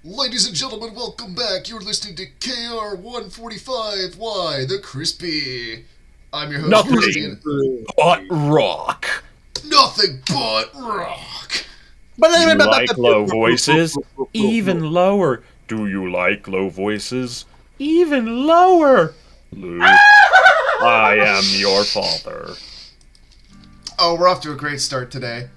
Ladies and gentlemen, welcome back. You're listening to KR145Y, the Crispy. I'm your host, Crispy, Nothing and but rock. nothing but rock. Do you like low voices? Even lower. Do you like low voices? Even lower. Luke, I am your father. Oh, we're off to a great start today.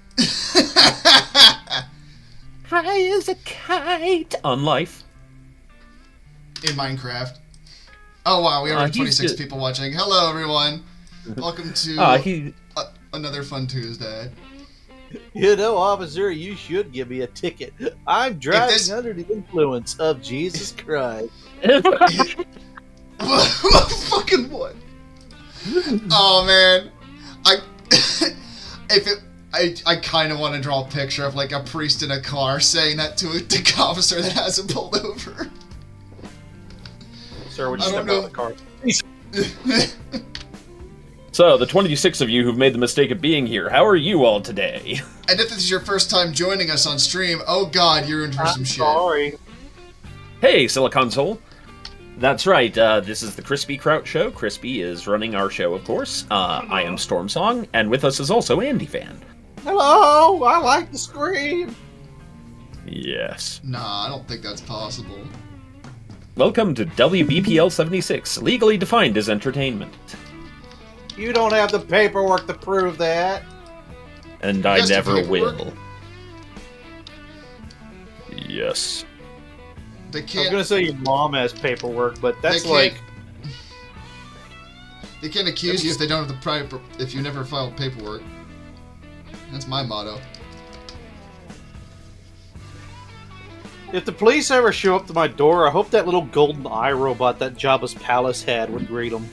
High as a kite. On life. In Minecraft. Oh, wow, we already have 26 He's people watching. Hello, everyone. Welcome to another fun Tuesday. You know, officer, you should give me a ticket. I'm driving under the influence of Jesus Christ. Fucking what? Oh man, I kind of want to draw a picture of like a priest in a car saying that to a officer that hasn't pulled over. Sir, would you step out of the car? So, the 26 of you who've made the mistake of being here, how are you all today? And if this is your first time joining us on stream, oh god, you're in for some shit. Sorry. Hey, Silicon Soul. That's right, this is the Crispy Kraut Show. Crispy is running our show, of course. I am Stormsong, and with us is also Andy Fan. Hello, I like to scream. Yes. Nah, I don't think that's possible. Welcome to WBPL 76, legally defined as entertainment. You don't have the paperwork to prove that. And I never will. Yes. They I was can't. gonna say your mom has paperwork, but that's They like... They can't accuse you if they don't have the proper. If you never filed paperwork. That's my motto. If the police ever show up to my door, I hope that little golden eye robot that Jabba's palace had would greet them.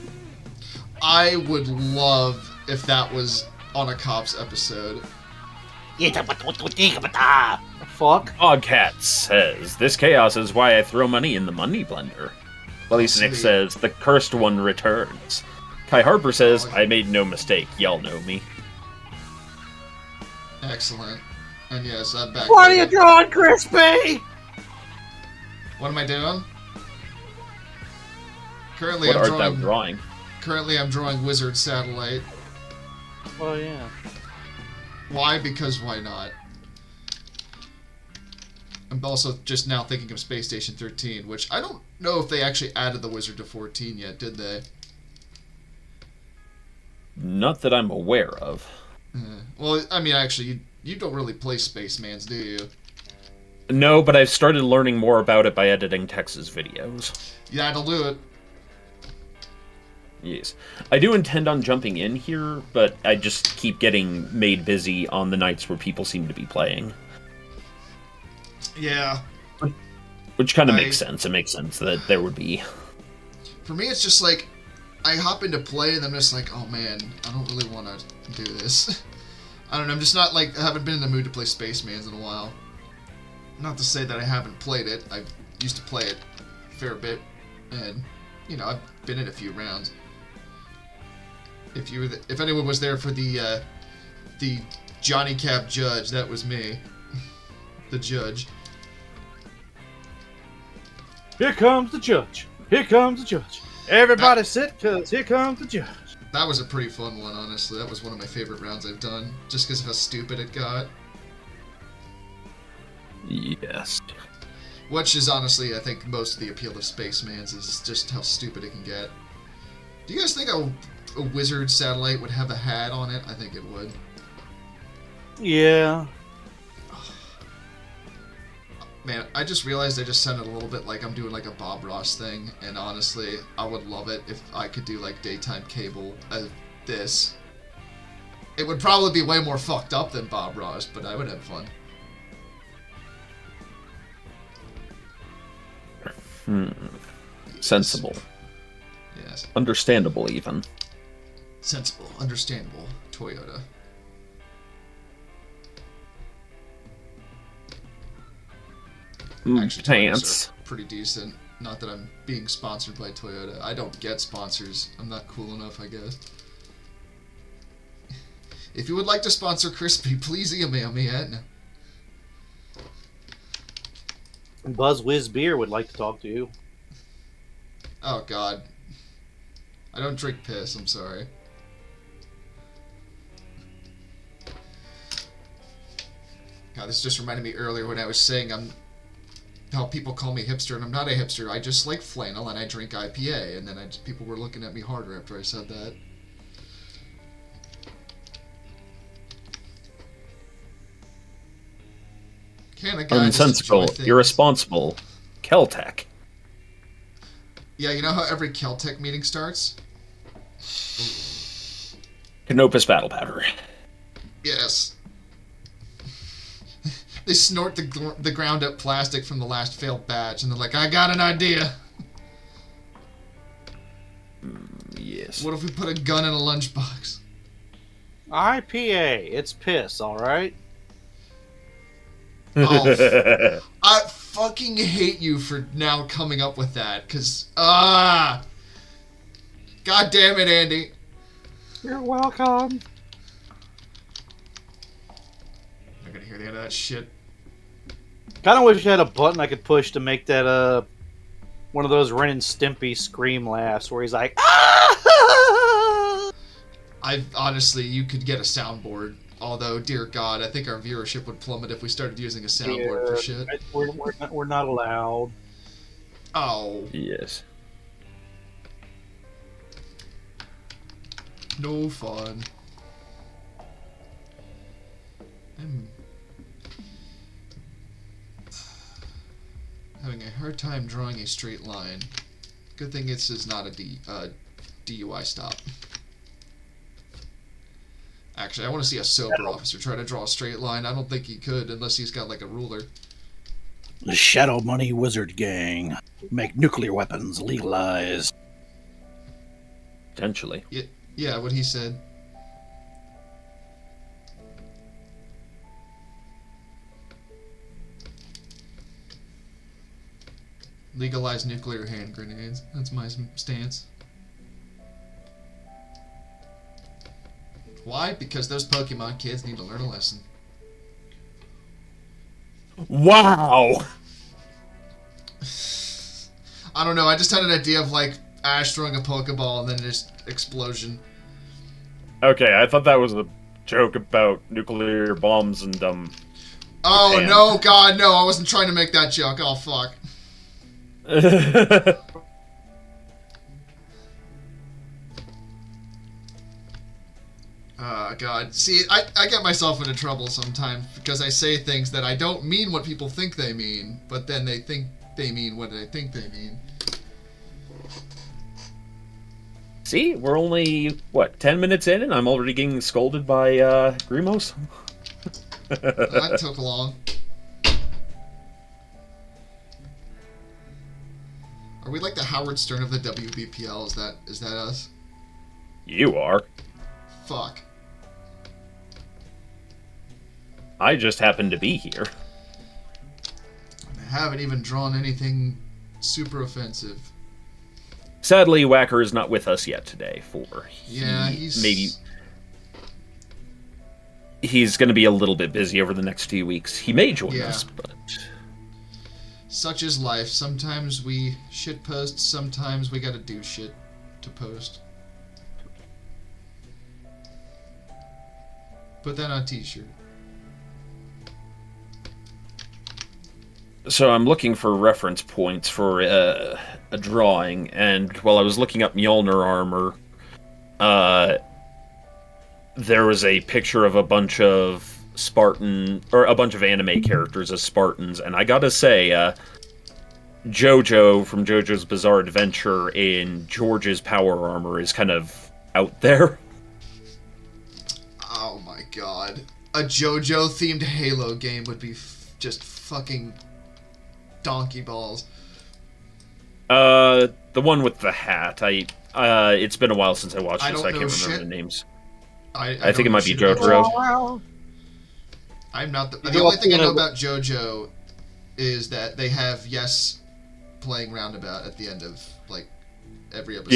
I would love if that was on a cops episode. Fuck. Ogcat says, this chaos is why I throw money in the money blender. Police Nick says, the cursed one returns. Kai Harper says, I made no mistake, y'all know me. Excellent. And yes, I'm back. What are you drawing, Crispy? What am I doing? Currently, What I'm art drawing. thou drawing? Currently, I'm drawing Wizard Satellite. Oh yeah. Why? Because why not? I'm also just now thinking of Space Station 13, which I don't know if they actually added the Wizard to 14 yet, did they? Not that I'm aware of. Well, I mean, actually, you don't really play Spacemans, do you? No, but I've started learning more about it by editing Tex's videos. Yeah, that'll do it. Yes. I do intend on jumping in here, but I just keep getting made busy on the nights where people seem to be playing. Yeah. Which kind of makes sense. It makes sense that there would be. For me, it's just like, I hop into play and I'm just like, oh man, I don't really want to do this. I don't know, I'm just not like, I haven't been in the mood to play Spacemans in a while. Not to say that I haven't played it. I used to play it a fair bit, and, you know, I've been in a few rounds. If anyone was there for the Johnny Cab Judge, that was me. The judge. Here comes the judge. Here comes the judge. Everybody sit, cause here comes the judge. That was a pretty fun one, honestly. That was one of my favorite rounds I've done, just because of how stupid it got. Yes. Which is honestly, I think, most of the appeal of Spacemans is just how stupid it can get. Do you guys think a Wizard Satellite would have a hat on it? I think it would. Yeah. Man, I just realized I just sounded a little bit like I'm doing like a Bob Ross thing, and honestly, I would love it if I could do like daytime cable as this. It would probably be way more fucked up than Bob Ross, but I would have fun. Sensible. Yes. Understandable, even. Sensible, understandable, Toyota. Actually, Pants. Toyotas are pretty decent. Not that I'm being sponsored by Toyota. I don't get sponsors. I'm not cool enough, I guess. If you would like to sponsor Crispy, please email me at And Buzz Whiz Beer would like to talk to you. Oh, God. I don't drink piss, I'm sorry. God, this just reminded me earlier when I was saying how people call me hipster, and I'm not a hipster. I just like flannel and I drink IPA, and then people were looking at me harder after I said that. Can a guy just Unsensical, enjoy things? irresponsible, Keltec. Yeah, you know how every Keltec meeting starts? Canopus battle powder. Yes. They snort the ground up plastic from the last failed batch, and they're like, I got an idea. Yes. What if we put a gun in a lunchbox? IPA. It's piss, alright? Oh, I fucking hate you for now coming up with that, because, God damn it, Andy. You're welcome. I'm not gonna hear the end of that shit. Kind of wish I had a button I could push to make that, one of those Ren and Stimpy scream laughs where he's like, ah! Honestly, you could get a soundboard. Although, dear God, I think our viewership would plummet if we started using a soundboard for shit. We're not allowed. Oh. Yes. No fun. I'm having a hard time drawing a straight line. Good thing this is not a DUI stop. Actually, I want to see a sober officer try to draw a straight line. I don't think he could unless he's got like a ruler. The Shadow Money Wizard Gang make nuclear weapons legalized. Potentially. Yeah, what he said. Legalize nuclear hand grenades. That's my stance. Why? Because those Pokemon kids need to learn a lesson. Wow! I don't know, I just had an idea of like Ash throwing a Pokeball and then just explosion. Okay, I thought that was a joke about nuclear bombs and, Oh, Japan. no, God, no, I wasn't trying to make that joke. Oh, fuck. God. See, I get myself into trouble sometimes because I say things that I don't mean what people think they mean, but then they think they mean what I think they mean. See, we're only, 10 minutes in and I'm already getting scolded by, Grimos? That took long. Are we like the Howard Stern of the WBPL? Is that us? You are. Fuck. I just happen to be here. I haven't even drawn anything super offensive. Sadly, Whacker is not with us yet today, he's going to be a little bit busy over the next few weeks. He may join us, but... Such is life. Sometimes we shit post, sometimes we gotta do shit to post. Put that on a t-shirt. So I'm looking for reference points for a drawing, and while I was looking up Mjolnir armor, there was a picture of a bunch of anime characters as Spartans, and I gotta say, JoJo from JoJo's Bizarre Adventure in George's power armor is kind of out there. Oh my god. A JoJo-themed Halo game would be just fucking donkey balls. The one with the hat. It's been a while since I watched it, so I can't remember the names. I think it might be JoJo. I'm not the only thing I know about JoJo is that they have Yes playing roundabout at the end of like every episode.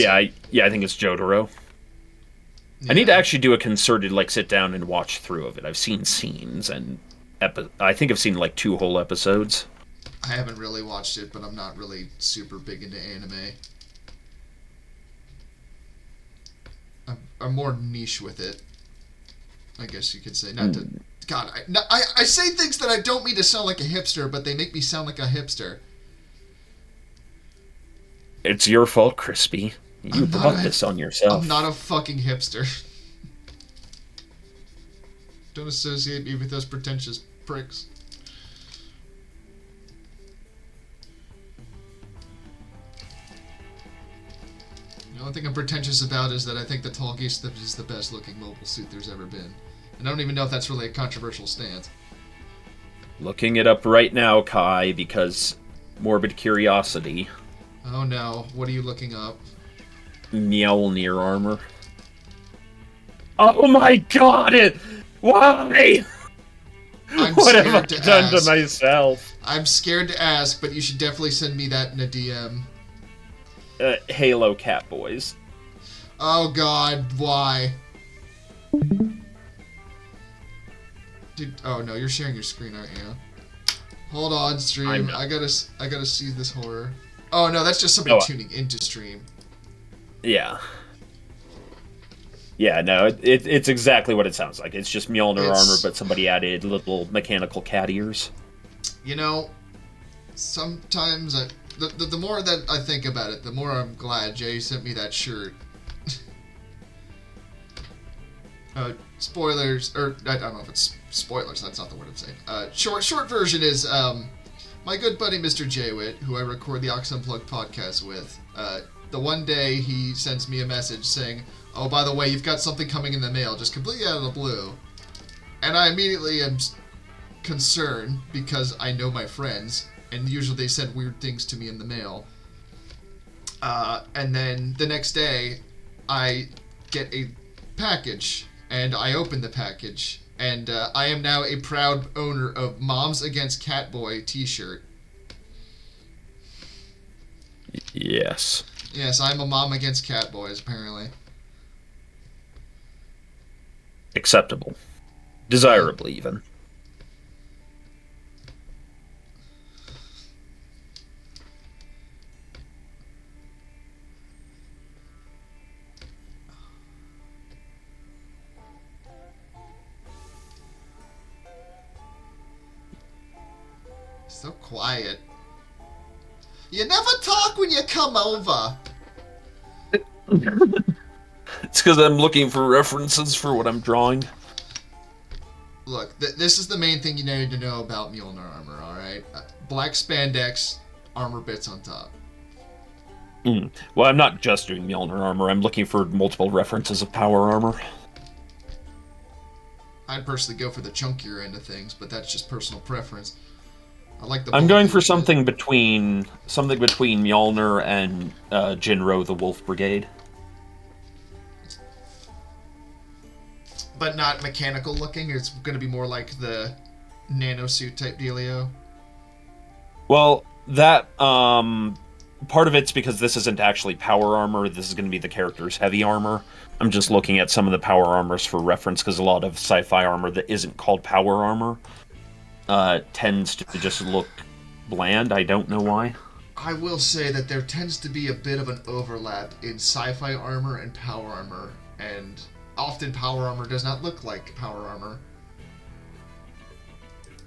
Yeah, I think it's Jotaro. Yeah. I need to actually do a concerted sit down and watch through of it. I've seen scenes and I think I've seen 2 whole episodes. I haven't really watched it, but I'm not really super big into anime. I'm more niche with it, I guess you could say. Not to... God, I say things that I don't mean to sound like a hipster, but they make me sound like a hipster. It's your fault, Crispy. You brought this on yourself. I'm not a fucking hipster. Don't associate me with those pretentious pricks. The only thing I'm pretentious about is that I think the Tallgeese is the best looking mobile suit there's ever been. And I don't even know if that's really a controversial stance. Looking it up right now, Kai, because morbid curiosity. Oh no, what are you looking up? Mjolnir armor. Oh my god! Why? I'm What have I scared to done ask. to myself? I'm scared to ask, but you should definitely send me that in a DM. Halo Catboys. Oh god, why? Dude, oh no, you're sharing your screen, aren't you? Hold on, stream. I gotta see this horror. Oh no, that's just somebody tuning into stream. Yeah. Yeah, no, it's exactly what it sounds like. It's just Mjolnir armor, but somebody added little mechanical cat ears. You know, sometimes the more that I think about it, the more I'm glad Jay sent me that shirt. Spoilers, or I don't know if it's spoilers. That's not the word I'm saying. Short version is my good buddy Mr. Jaywit, who I record the Ox Unplugged podcast with. The one day he sends me a message saying, "Oh, by the way, you've got something coming in the mail," just completely out of the blue, and I immediately am concerned because I know my friends, and usually they send weird things to me in the mail. And then the next day, I get a package. And I opened the package, and I am now a proud owner of Moms Against Catboy t-shirt. Yes. Yes, I'm a mom against Catboys, apparently. Acceptable. Desirable, even. So quiet. You never talk when you come over. It's because I'm looking for references for what I'm drawing. Look, this is the main thing you need to know about Mjolnir armor, alright? Black spandex, armor bits on top. Well, I'm not just doing Mjolnir armor. I'm looking for multiple references of power armor. I'd personally go for the chunkier end of things, but that's just personal preference. I like the. I'm going for something between Mjolnir and Jinro the Wolf Brigade. But not mechanical looking. It's going to be more like the nanosuit type dealio. Well, that part of it's because this isn't actually power armor. This is going to be the character's heavy armor. I'm just looking at some of the power armors for reference because a lot of sci-fi armor that isn't called power armor tends to just look bland. I don't know why. I will say that there tends to be a bit of an overlap in sci-fi armor and power armor, and often power armor does not look like power armor.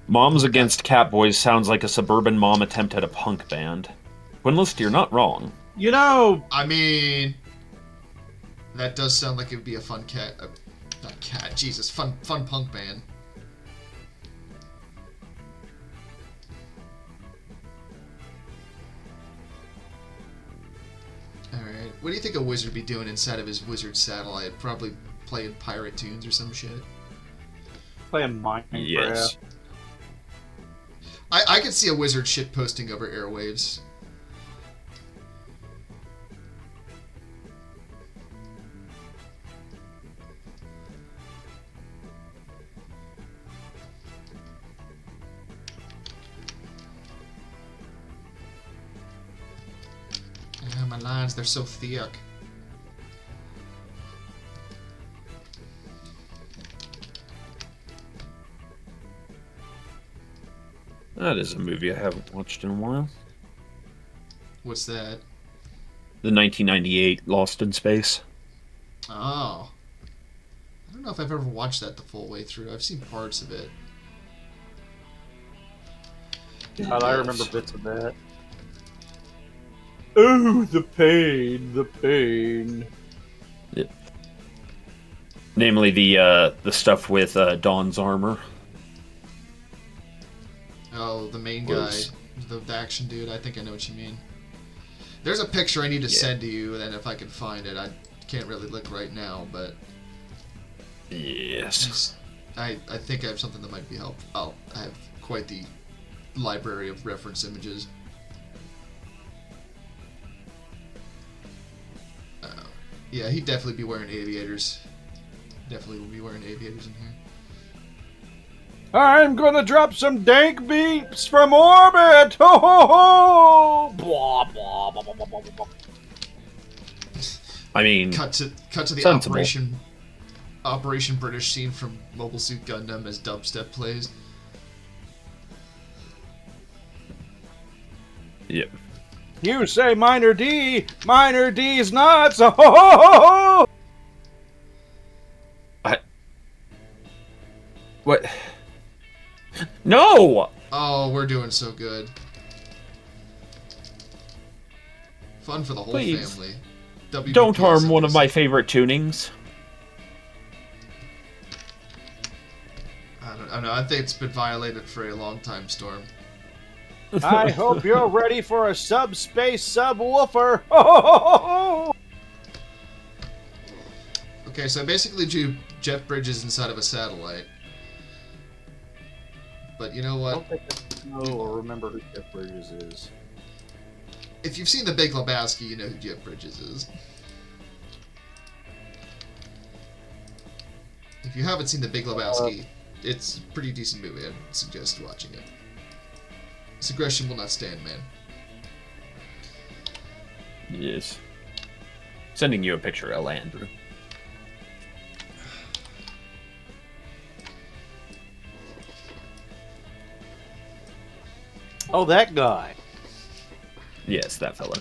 Moms Against Catboys sounds like a suburban mom attempt at a punk band. Quinlist, you're not wrong. You know, I mean, that does sound like it would be a fun fun punk band. Alright, what do you think a wizard would be doing inside of his wizard satellite? Probably playing pirate tunes or some shit. playing Minecraft. Yes. I could see a wizard shit posting over airwaves. Yeah, my lines, they're so thick. That is a movie I haven't watched in a while. What's that? The 1998 Lost in Space. Oh. I don't know if I've ever watched that the full way through. I've seen parts of it. God, I remember bits of that. Oh, the pain, the pain. Namely the stuff with Dawn's armor. Oh, the main guy, Was- the action dude. I think I know what you mean. There's a picture I need to send to you, and if I can find it, I can't really look right now, but Yes. I think I have something that might be helpful. I have quite the library of reference images. Yeah, he'd definitely be wearing aviators. Definitely will be wearing aviators in here. I'm gonna drop some dank beeps from orbit! Ho ho ho! Blah, blah, blah, blah, blah, blah, blah. I mean, Cut to the sensible. Operation British scene from Mobile Suit Gundam as dubstep plays. yep. You say minor D's nuts! Ho ho ho ho! What? No! Oh, we're doing so good. Fun for the whole Please. family. Don't harm one of WBPS my favorite tunings. I don't know. I think it's been violated for a long time, Storm. I hope you're ready for a subspace subwoofer! Ho ho ho ho ho! Okay, so I basically drew Jeff Bridges inside of a satellite. But you know I what? don't think I know or remember who Jeff Bridges is. If you've seen The Big Lebowski, you know who Jeff Bridges is. If you haven't seen The Big Lebowski, it's a pretty decent movie. I'd suggest watching it. This aggression will not stand, man. Yes. Sending you a picture, Ella Andrew. Oh, that guy. Yes, that fella.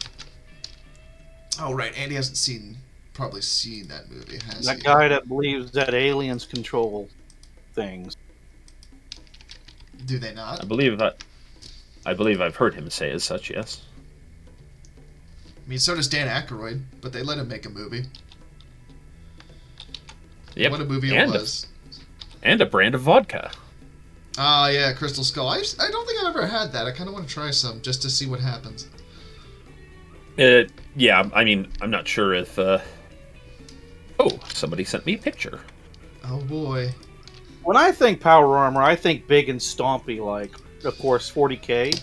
Oh, right. Andy hasn't probably seen that movie, has That he? guy that believes that aliens control things. Do they not? I believe I've heard him say as such, yes. I mean, so does Dan Aykroyd, but they let him make a movie. Yep. What a movie it and was. And a brand of vodka. Ah, yeah, Crystal Skull. I don't think I've ever had that. I kind of want to try some just to see what happens. Yeah, I mean, I'm not sure if, Oh, somebody sent me a picture. Oh, boy. When I think power armor, I think big and stompy, like, of course, 40K.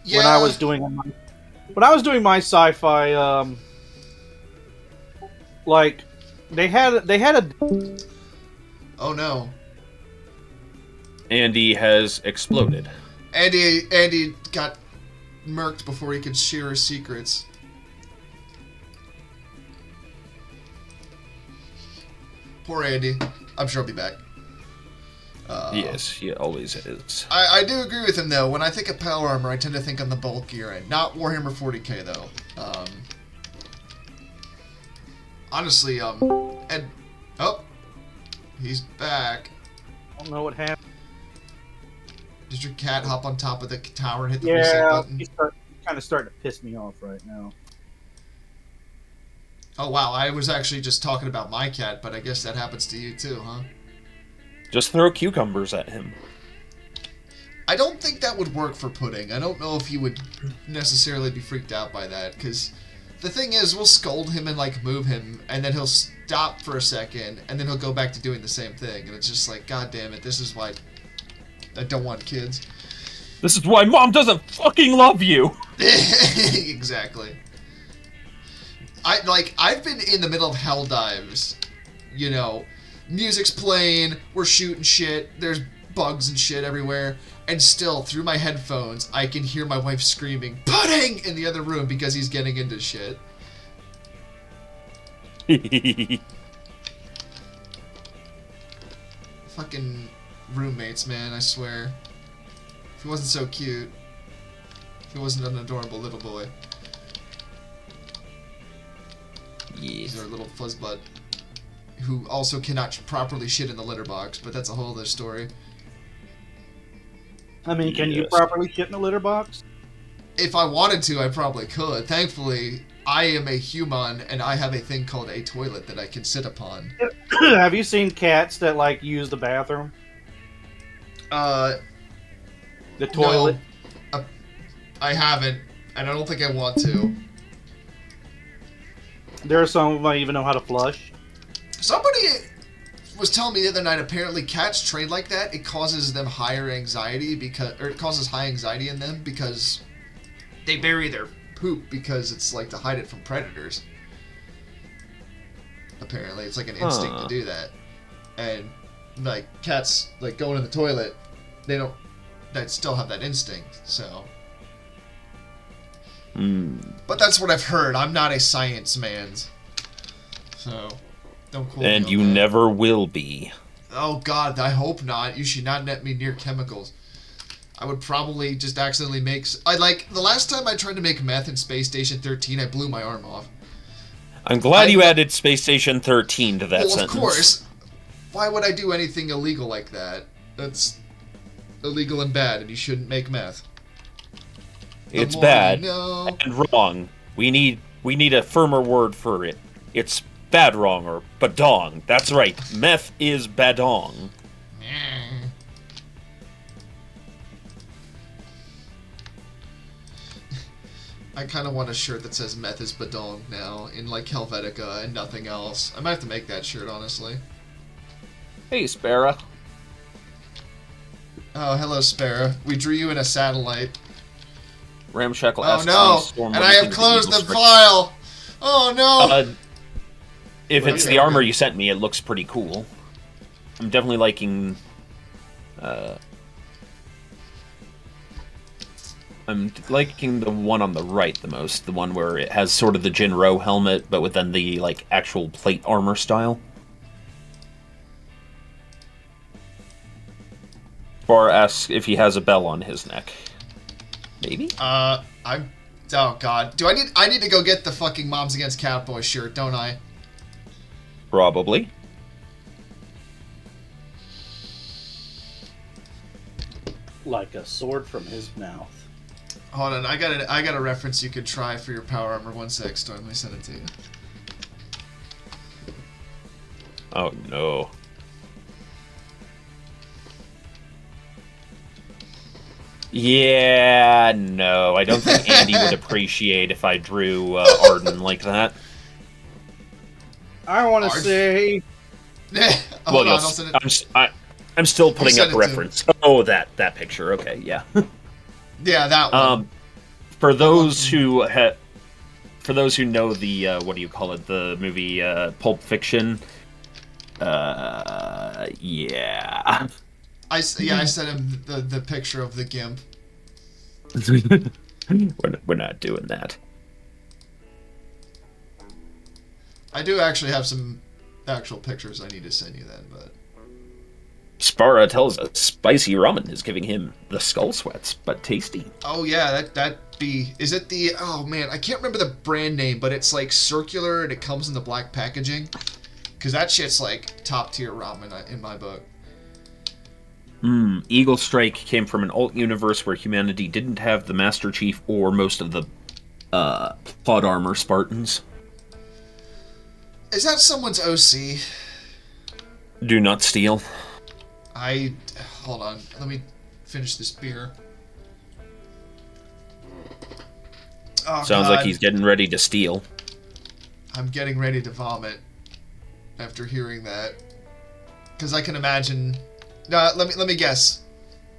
Yeah. When I was doing my sci-fi, like, they had a Oh, no. Andy has exploded. Andy got murked before he could share his secrets. Poor Andy. I'm sure he'll be back. Yes, he always is. I do agree with him, though. When I think of power armor, I tend to think on the bulkier end. Not Warhammer 40k, though. Honestly, Ed... Oh! He's back. I don't know what happened. Did your cat hop on top of the tower and hit the reset Yeah, button? he's kind of starting to piss me off right now. Oh, wow. I was actually just talking about my cat, but I guess that happens to you, too, huh? Just throw cucumbers at him. I don't think that would work for Pudding. I don't know if he would necessarily be freaked out by that, because the thing is, we'll scold him and, like, move him, and then he'll stop for a second, and then he'll go back to doing the same thing, and it's just like, God damn it, this is why I don't want kids. This is why Mom doesn't fucking love you! Exactly. I've been in the middle of hell dives, you know, music's playing, we're shooting shit, there's bugs and shit everywhere, and still, through my headphones, I can hear my wife screaming, "Pudding!" in the other room because he's getting into shit. Fucking roommates, man, I swear. If he wasn't so cute. If he wasn't an adorable little boy. Yes. He's our little fuzzbutt. Who also cannot properly shit in the litter box, but that's a whole other story. I mean, can you Yes. properly shit in a litter box? If I wanted to, I probably could. Thankfully, I am a human, and I have a thing called a toilet that I can sit upon. Have you seen cats that like use the bathroom? The toilet. No, I haven't, and I don't think I want to. There are some who might even know how to flush. Somebody was telling me the other night, apparently cats trained like that, it causes them higher anxiety or it causes high anxiety in them because they bury their poop because it's like to hide it from predators. Apparently, it's like an instinct to do that. And like cats, like going in the toilet, they still have that instinct, so. But that's what I've heard. I'm not a science man. So, don't quote me And on you that. never will be. Oh god, I hope not. You should not net me near chemicals. I would probably just accidentally make... the last time I tried to make meth in Space Station 13, I blew my arm off. I'm glad you added Space Station 13 to that Well, sentence. of course. Why would I do anything illegal like that? That's illegal and bad, and you shouldn't make meth. The It's more you bad know. and wrong. We need a firmer word for it. It's bad wrong or badong. That's right. Meth is badong. I kind of want a shirt that says meth is badong now in like Helvetica and nothing else. I might have to make that shirt, honestly. Hey, Sparrow. Oh, hello, Sparrow. We drew you in a satellite. Ramshackle Oh asks no! me, Storm, And what I do you have think of closed Eagle the Strike? file! Oh no! If it's Okay, the armor okay. you sent me, it looks pretty cool. I'm definitely liking... I'm liking the one on the right the most. The one where it has sort of the Jinro helmet, but with then the, like, actual plate armor style. Bar asks if he has a bell on his neck. Maybe? Oh god. I need to go get the fucking Moms Against Catboy shirt, don't I? Probably. Like a sword from his mouth. Hold on, I got a reference you could try for your power armor 1/6 Storm. Let me send it to you. Oh, no. Yeah, no. I don't think Andy would appreciate if I drew Arden like that. I want to Arf. say Hold on, you'll I'll send it. I'm still putting send up it to reference. Oh, that picture. Okay, yeah. Yeah, that one. For those who know the what do you call it, the movie Pulp Fiction, yeah. I sent him the picture of the GIMP. We're not doing that. I do actually have some actual pictures I need to send you then, but... Spara tells us spicy ramen is giving him the skull sweats, but tasty. Oh yeah, is it the... Oh man, I can't remember the brand name, but it's like circular and it comes in the black packaging. Because that shit's like top tier ramen in my book. Eagle Strike came from an alt universe where humanity didn't have the Master Chief or most of the plot armor Spartans. Is that someone's OC? Do not steal. Hold on, let me finish this beer. Oh, Sounds God. like he's getting ready to steal. I'm getting ready to vomit after hearing that. Because I can imagine... let me guess.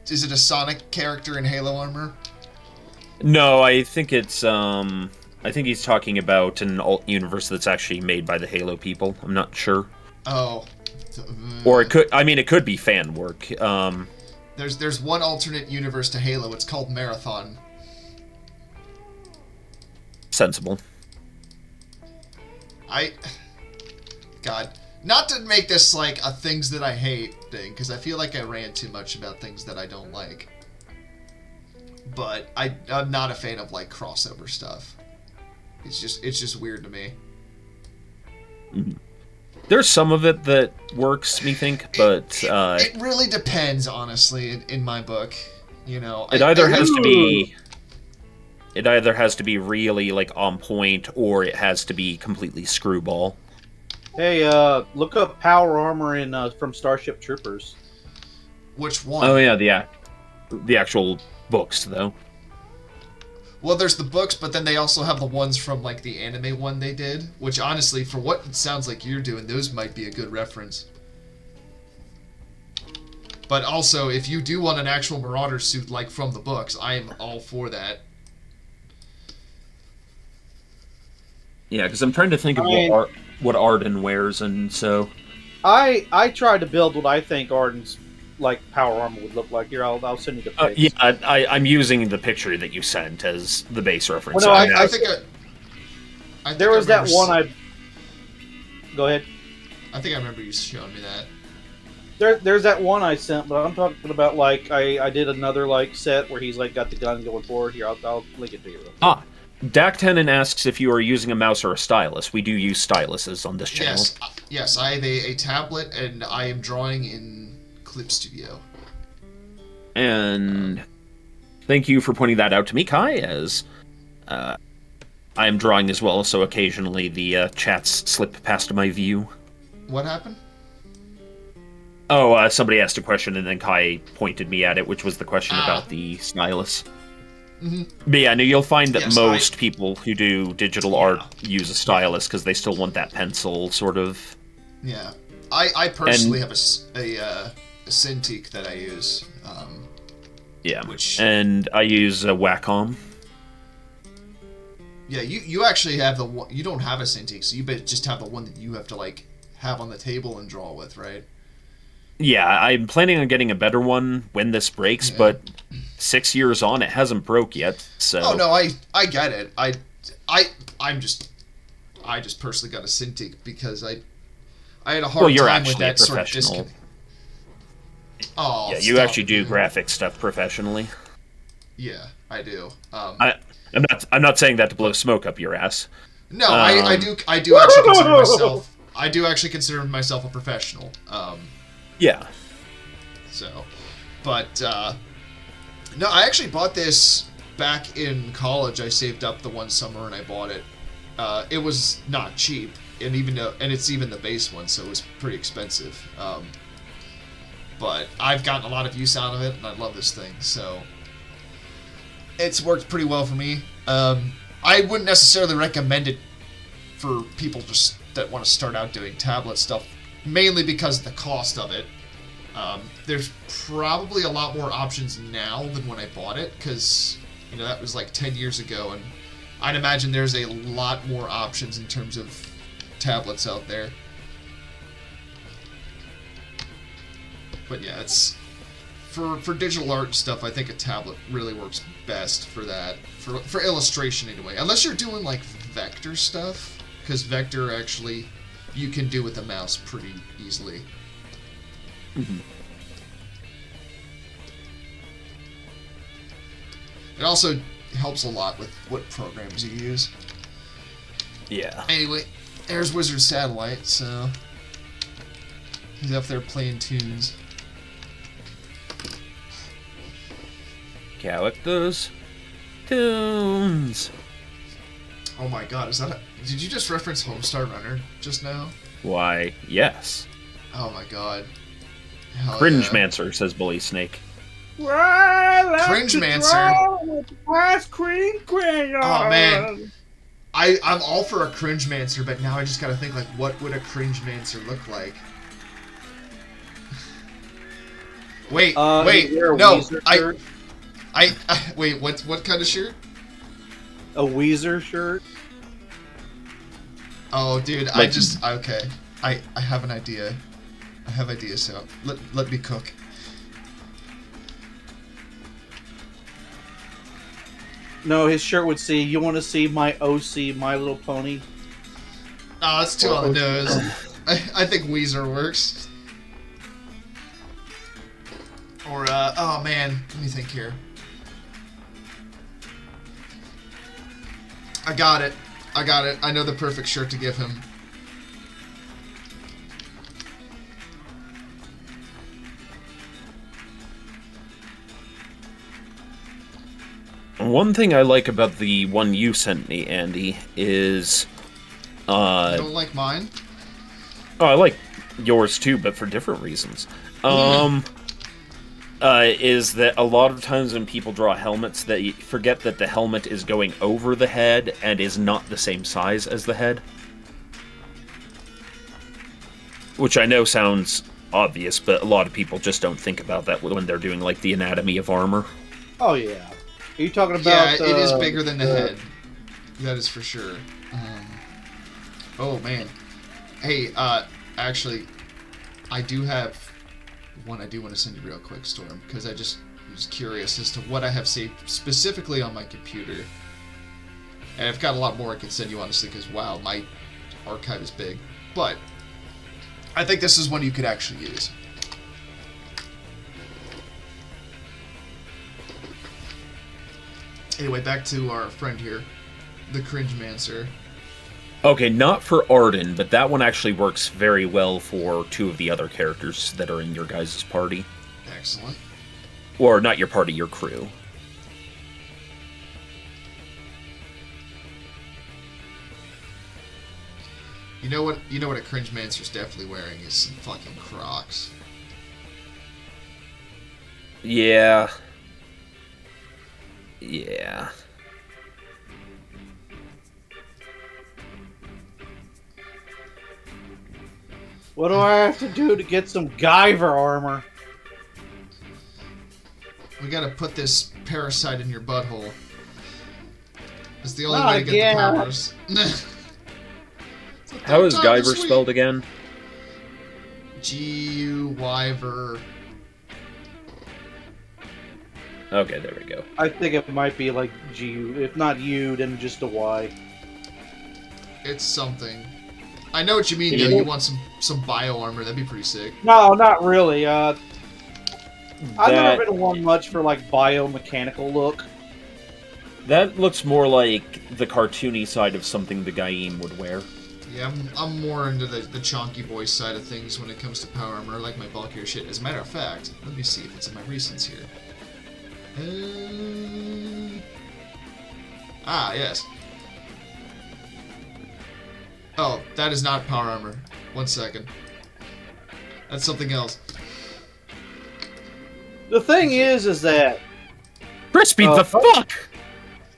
Is it a Sonic character in Halo armor? No, I think it's I think he's talking about an alt universe that's actually made by the Halo people. I'm not sure. Oh. Or it could be fan work. There's one alternate universe to Halo. It's called Marathon. Sensible. God. Not to make this like a things that I hate thing, because I feel like I rant too much about things that I don't like. but I'm not a fan of like crossover stuff. It's just weird to me. There's some of it that works, me think, but it really depends, honestly. In my book, it either has to be really like on point, or it has to be completely screwball. Hey, look up power armor in from Starship Troopers. Which one? Oh yeah, the actual books though. Well, there's the books, but then they also have the ones from like the anime one they did, which honestly, for what it sounds like you're doing, those might be a good reference. But also, if you do want an actual Marauder suit like from the books, I am all for that. Yeah, because I'm trying to think of what Arden wears, and so I tried to build what I think Arden's like power armor would look like. Here, I'll send you the pics. yeah, I'm using the picture that you sent as the base reference. Well, no, I think there was that one Go ahead. I think I remember you showing me that. There's that one I sent, but I'm talking about like I did another like set where he's like got the gun going forward. Here, I'll link it to you. Dak10 asks if you are using a mouse or a stylus. We do use styluses on this channel. Yes, I have a tablet, and I am drawing in Clip Studio. And thank you for pointing that out to me, Kai, as I am drawing as well, so occasionally the chats slip past my view. What happened? Oh, somebody asked a question, and then Kai pointed me at it, which was the question about the stylus. Mm-hmm. But yeah, no, you'll find that most people who do digital art use a stylus because they still want that pencil sort of. Yeah, I personally have a Cintiq that I use. And I use a Wacom. Yeah, you actually have the one. You don't have a Cintiq, so you just have the one that you have to like have on the table and draw with, right? Yeah, I'm planning on getting a better one when this breaks, but 6 years on, it hasn't broke yet. So. Oh no, I get it. I just personally got a Cintiq because I had a hard time with that sort of disconnect. Oh, yeah, you actually do graphic stuff professionally. Yeah, I do. I'm not saying that to blow smoke up your ass. No, I do actually consider myself. I do actually consider myself a professional. Yeah. So, but no, I actually bought this back in college. I saved up the one summer and I bought it. It was not cheap, and it's even the base one, so it was pretty expensive. But I've gotten a lot of use out of it, and I love this thing. So it's worked pretty well for me. I wouldn't necessarily recommend it for people just that want to start out doing tablet stuff, mainly because of the cost of it. There's probably a lot more options now than when I bought it, because that was like 10 years ago, and I'd imagine there's a lot more options in terms of tablets out there. But yeah, it's for digital art stuff. I think a tablet really works best for that, for illustration anyway. Unless you're doing like vector stuff, because vector actually you can do with a mouse pretty easily. Mm-hmm. It also helps a lot with what programs you use. Yeah. Anyway, there's Wizard Satellite, so he's up there playing tunes. Characters. Tunes. Oh my god, did you just reference Homestar Runner just now? Why, yes. Oh my god. Hell Cringe-mancer, says Bully Snake. Cringe-mancer? Oh man. I'm all for a cringe-mancer, but now I just gotta think, like, what would a cringe-mancer look like? Wait, no, wait, what kind of shirt? A Weezer shirt. Oh, dude, okay. I have an idea. I have ideas, so let me cook. No, his shirt would say, "You want to see my OC, My Little Pony?" Oh, that's too on the nose. I think Weezer works. Or, oh man, let me think here. I got it. I got it. I know the perfect shirt to give him. One thing I like about the one you sent me, Andy, is... You don't like mine? Oh, I like yours too, but for different reasons. Is that a lot of times when people draw helmets, they forget that the helmet is going over the head and is not the same size as the head. Which I know sounds obvious, but a lot of people just don't think about that when they're doing, like, the anatomy of armor. Oh, yeah. Are you talking about... Yeah, it is bigger than the head. That is for sure. Oh, man. Hey, actually, I do have one I do want to send you real quick, Storm, because I just was curious as to what I have saved specifically on my computer. And I've got a lot more I can send you, honestly, because, wow, my archive is big. But I think this is one you could actually use. Anyway, back to our friend here, the Cringe-mancer. Okay, not for Arden, but that one actually works very well for two of the other characters that are in your guys' party. Excellent. Or not your party, your crew. You know what a Cringe-mancer's definitely wearing is some fucking Crocs. Yeah. Yeah. What do I have to do to get some Guyver armor? We gotta put this parasite in your butthole. It's the only Not way to get again. the powers. How is Guyver spelled again? G-U-Y-ver. Okay, there we go. I think it might be like G. If not U, then just a Y. It's something. I know what you mean, Yeah. though. You want some bio armor. That'd be pretty sick. No, not really. I've That- never been one much for like biomechanical look. That looks more like the cartoony side of something the Gaim would wear. Yeah, I'm more into the chonky boy side of things when it comes to power armor. I like my bulkier shit. As a matter of fact, let me see if it's in my recents here. Yes. Oh, that is not power armor. 1 second. That's something else. The thing is that Crispy, the fuck!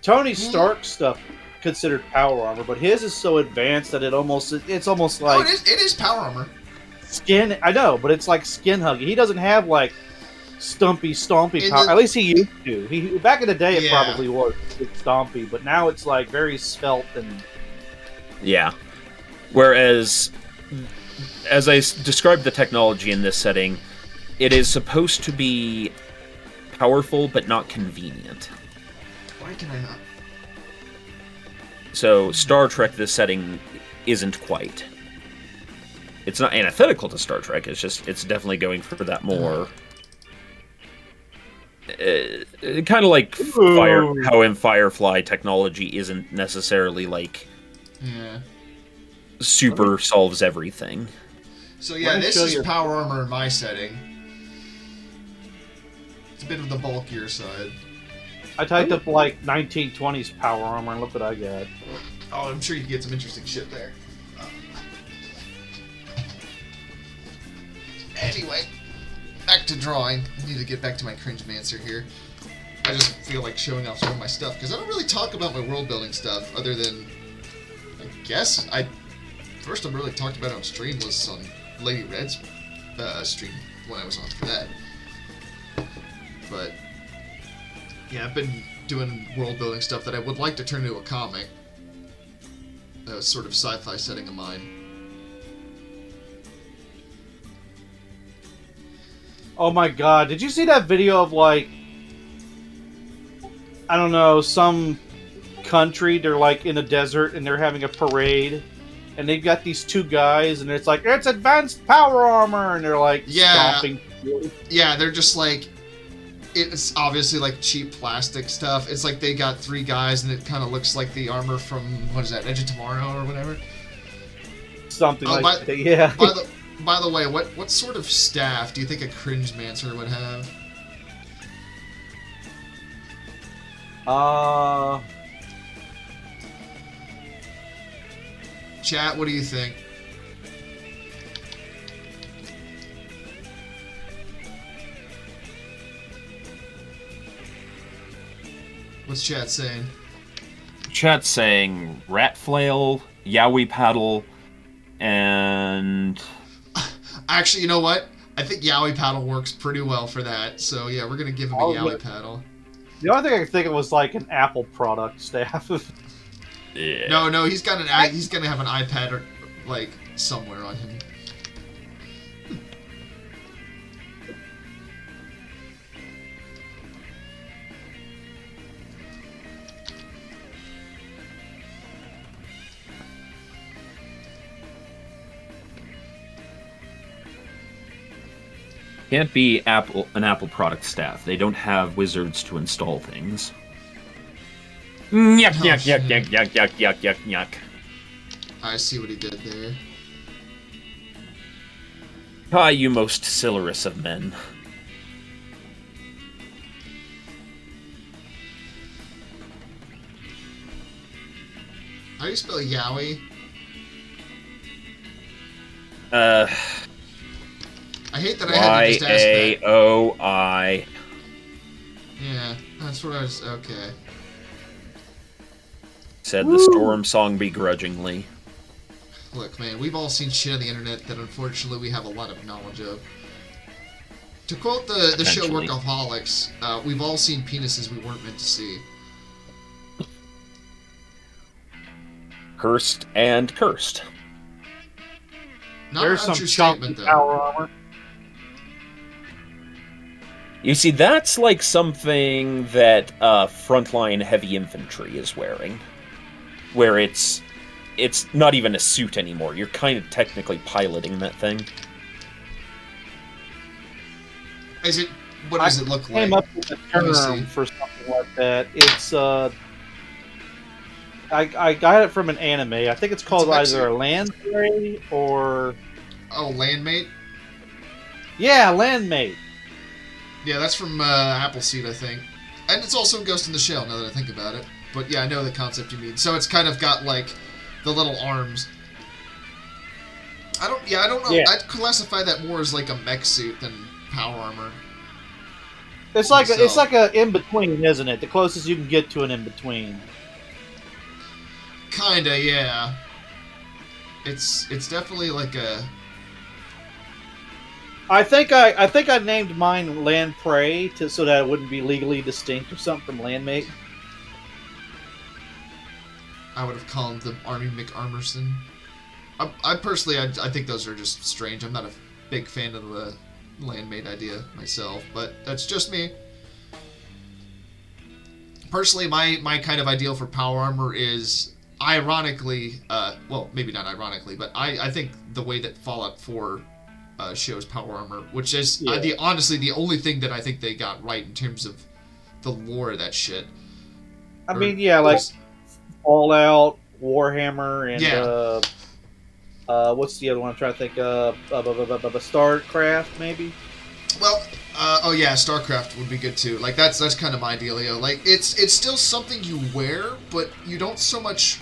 Tony Stark's stuff considered power armor, but his is so advanced that it's almost like Oh, it is power armor. skin. I know, but it's like skin hugging. He doesn't have like stompy In power. the- At least he used to. He back in the day it Yeah. probably was stompy, but now it's like very svelte and Yeah. Whereas, as I described the technology in this setting, it is supposed to be powerful but not convenient. Why can I not? So Star Trek, this setting isn't quite. It's not antithetical to Star Trek. It's definitely going for that more. Kind of like how in Firefly technology isn't necessarily like Yeah. super solves everything. So yeah, Let me this show is you- power armor in my setting. It's a bit of the bulkier side. I typed up like 1920s power armor and look what I got. Oh, I'm sure you can get some interesting shit there. Anyway, back to drawing. I need to get back to my Cringe-mancer here. I just feel like showing off some of my stuff, because I don't really talk about my world-building stuff, other than, I guess, first time I really talked about it on stream was on Lady Red's stream, when I was on for that. But, yeah, I've been doing world-building stuff that I would like to turn into a comic. A sort of sci-fi setting of mine. Oh my god, did you see that video of like, I don't know, some country, they're like in a desert and they're having a parade and they've got these two guys and it's like, it's advanced power armor and they're like Yeah. stomping. Yeah, they're just like it's obviously like cheap plastic stuff. It's like they got 3 guys, and it kind of looks like the armor from what is that, Edge of Tomorrow or whatever. Something like that. Yeah. By the way, what sort of staff do you think a Cringemancer would have? Chat, what do you think? What's chat saying? Chat's saying rat flail, yaoi paddle, and Actually, you know what? I think yaoi paddle works pretty well for that. So yeah, we're gonna give him a yaoi paddle. The only thing I could think of was like an Apple product staff. yeah. No, he's got he's gonna have an iPad or like somewhere on him. Can't be an Apple product staff. They don't have wizards to install things. Yuck, yuck, yuck, yuck, yuck, yuck, yuck, yuck, yuck. I see what he did there. Ah, you most Silurus of men. How do you spell yaoi? I hate that I had to just ask that. Y-A-O-I. Yeah, that's what I was... Okay. Said the Storm Song begrudgingly. Look, man, we've all seen shit on the internet that unfortunately we have a lot of knowledge of. To quote the show Potentially. Workaholics, we've all seen penises we weren't meant to see. Cursed and cursed. Not There's a some true chunky statement, though. power armor. You see, that's like something that frontline heavy infantry is wearing. Where it's not even a suit anymore. You're kind of technically piloting that thing. Is it? What does it look like? Came up with a Let me see. term for something like that. It's I got it from an anime. I think it's called It's either a Landray or Oh, Landmate? yeah, Landmate. Yeah, that's from Appleseed, I think. And it's also Ghost in the Shell, now that I think about it. But yeah, I know the concept you mean. So it's kind of got, like, the little arms. I don't know. Yeah. I'd classify that more as, like, a mech suit than power armor. It's like So- it's like a in between, isn't it? The closest you can get to an in between. Kinda, yeah. It's definitely like a... I think I named mine Land Prey so that it wouldn't be legally distinct or something from Landmate. I would have called them Army McArmerson. I personally, I think those are just strange. I'm not a big fan of the Landmate idea myself, but that's just me. Personally, my kind of ideal for power armor is, ironically, well, maybe not ironically, but I think the way that Fallout 4 shows power armor, which is honestly the only thing that I think they got right in terms of the lore of that shit. I mean, yeah, like Fallout, Warhammer, and what's the other one I'm trying to think of? StarCraft, maybe? Well, oh yeah, StarCraft would be good too. Like that's kind of my dealio. Like it's still something you wear, but you don't so much.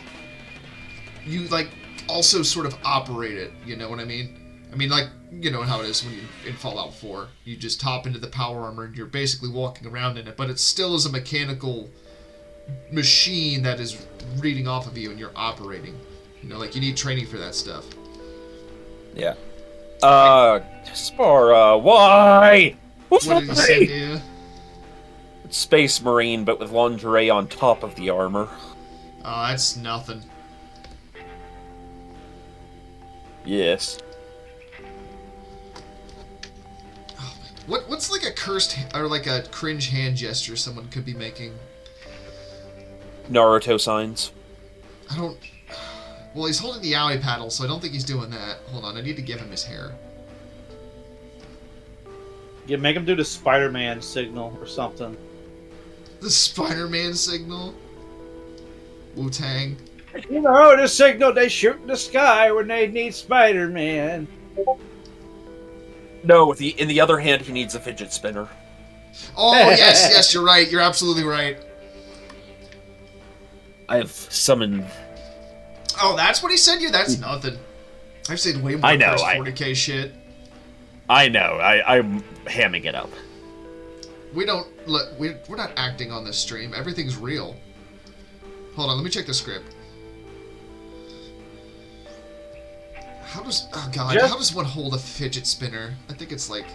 You like also sort of operate it. You know what I mean? I mean, like, you know how it is when you in Fallout 4. You just hop into the power armor and you're basically walking around in it, but it still is a mechanical machine that is reading off of you and you're operating. You know, like you need training for that stuff. Yeah. Spara, why? What's What that did you say, thing? Nia? It's Space Marine, but with lingerie on top of the armor. Oh, that's nothing. Yes. What's like a cursed or like a cringe hand gesture someone could be making? Naruto signs. I don't... Well, he's holding the yaoi paddle, so I don't think he's doing that. Hold on, I need to give him his hair. Make him do the Spider-Man signal or something. The Spider-Man signal. Wu-Tang. You know, the signal they shoot in the sky when they need Spider-Man. No, in the other hand, he needs a fidget spinner. Oh, yes, you're right. You're absolutely right. I've summoned... Oh, that's what he sent you? That's nothing. I've seen way more I know, 40k shit. I know. I'm hamming it up. We don't... We're not acting on this stream. Everything's real. Hold on, let me check the script. How does... Oh, God. How does one hold a fidget spinner? I think it's like...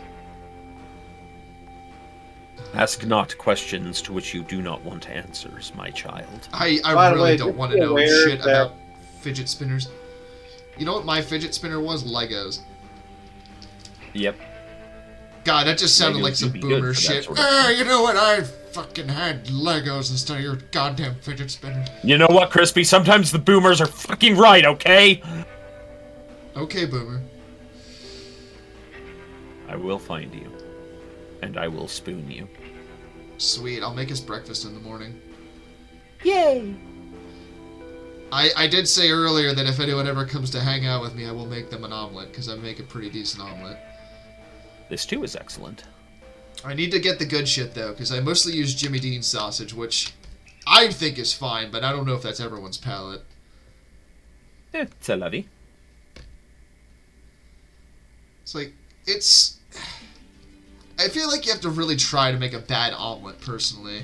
Ask not questions to which you do not want answers, my child. I really don't want to know shit about fidget spinners. You know what my fidget spinner was? Legos. Yep. God, that just sounded Legos like some would be boomer good for that shit. sort of thing. You know what? I fucking had Legos instead of your goddamn fidget spinner. You know what, Crispy? Sometimes the boomers are fucking right, okay? Okay, boomer. I will find you. And I will spoon you. Sweet, I'll make us breakfast in the morning. Yay! I did say earlier that if anyone ever comes to hang out with me, I will make them an omelet, because I make a pretty decent omelet. This too is excellent. I need to get the good shit, though, because I mostly use Jimmy Dean's sausage, which I think is fine, but I don't know if that's everyone's palate. It's a lovey. It's like, it's... I feel like you have to really try to make a bad omelet, personally.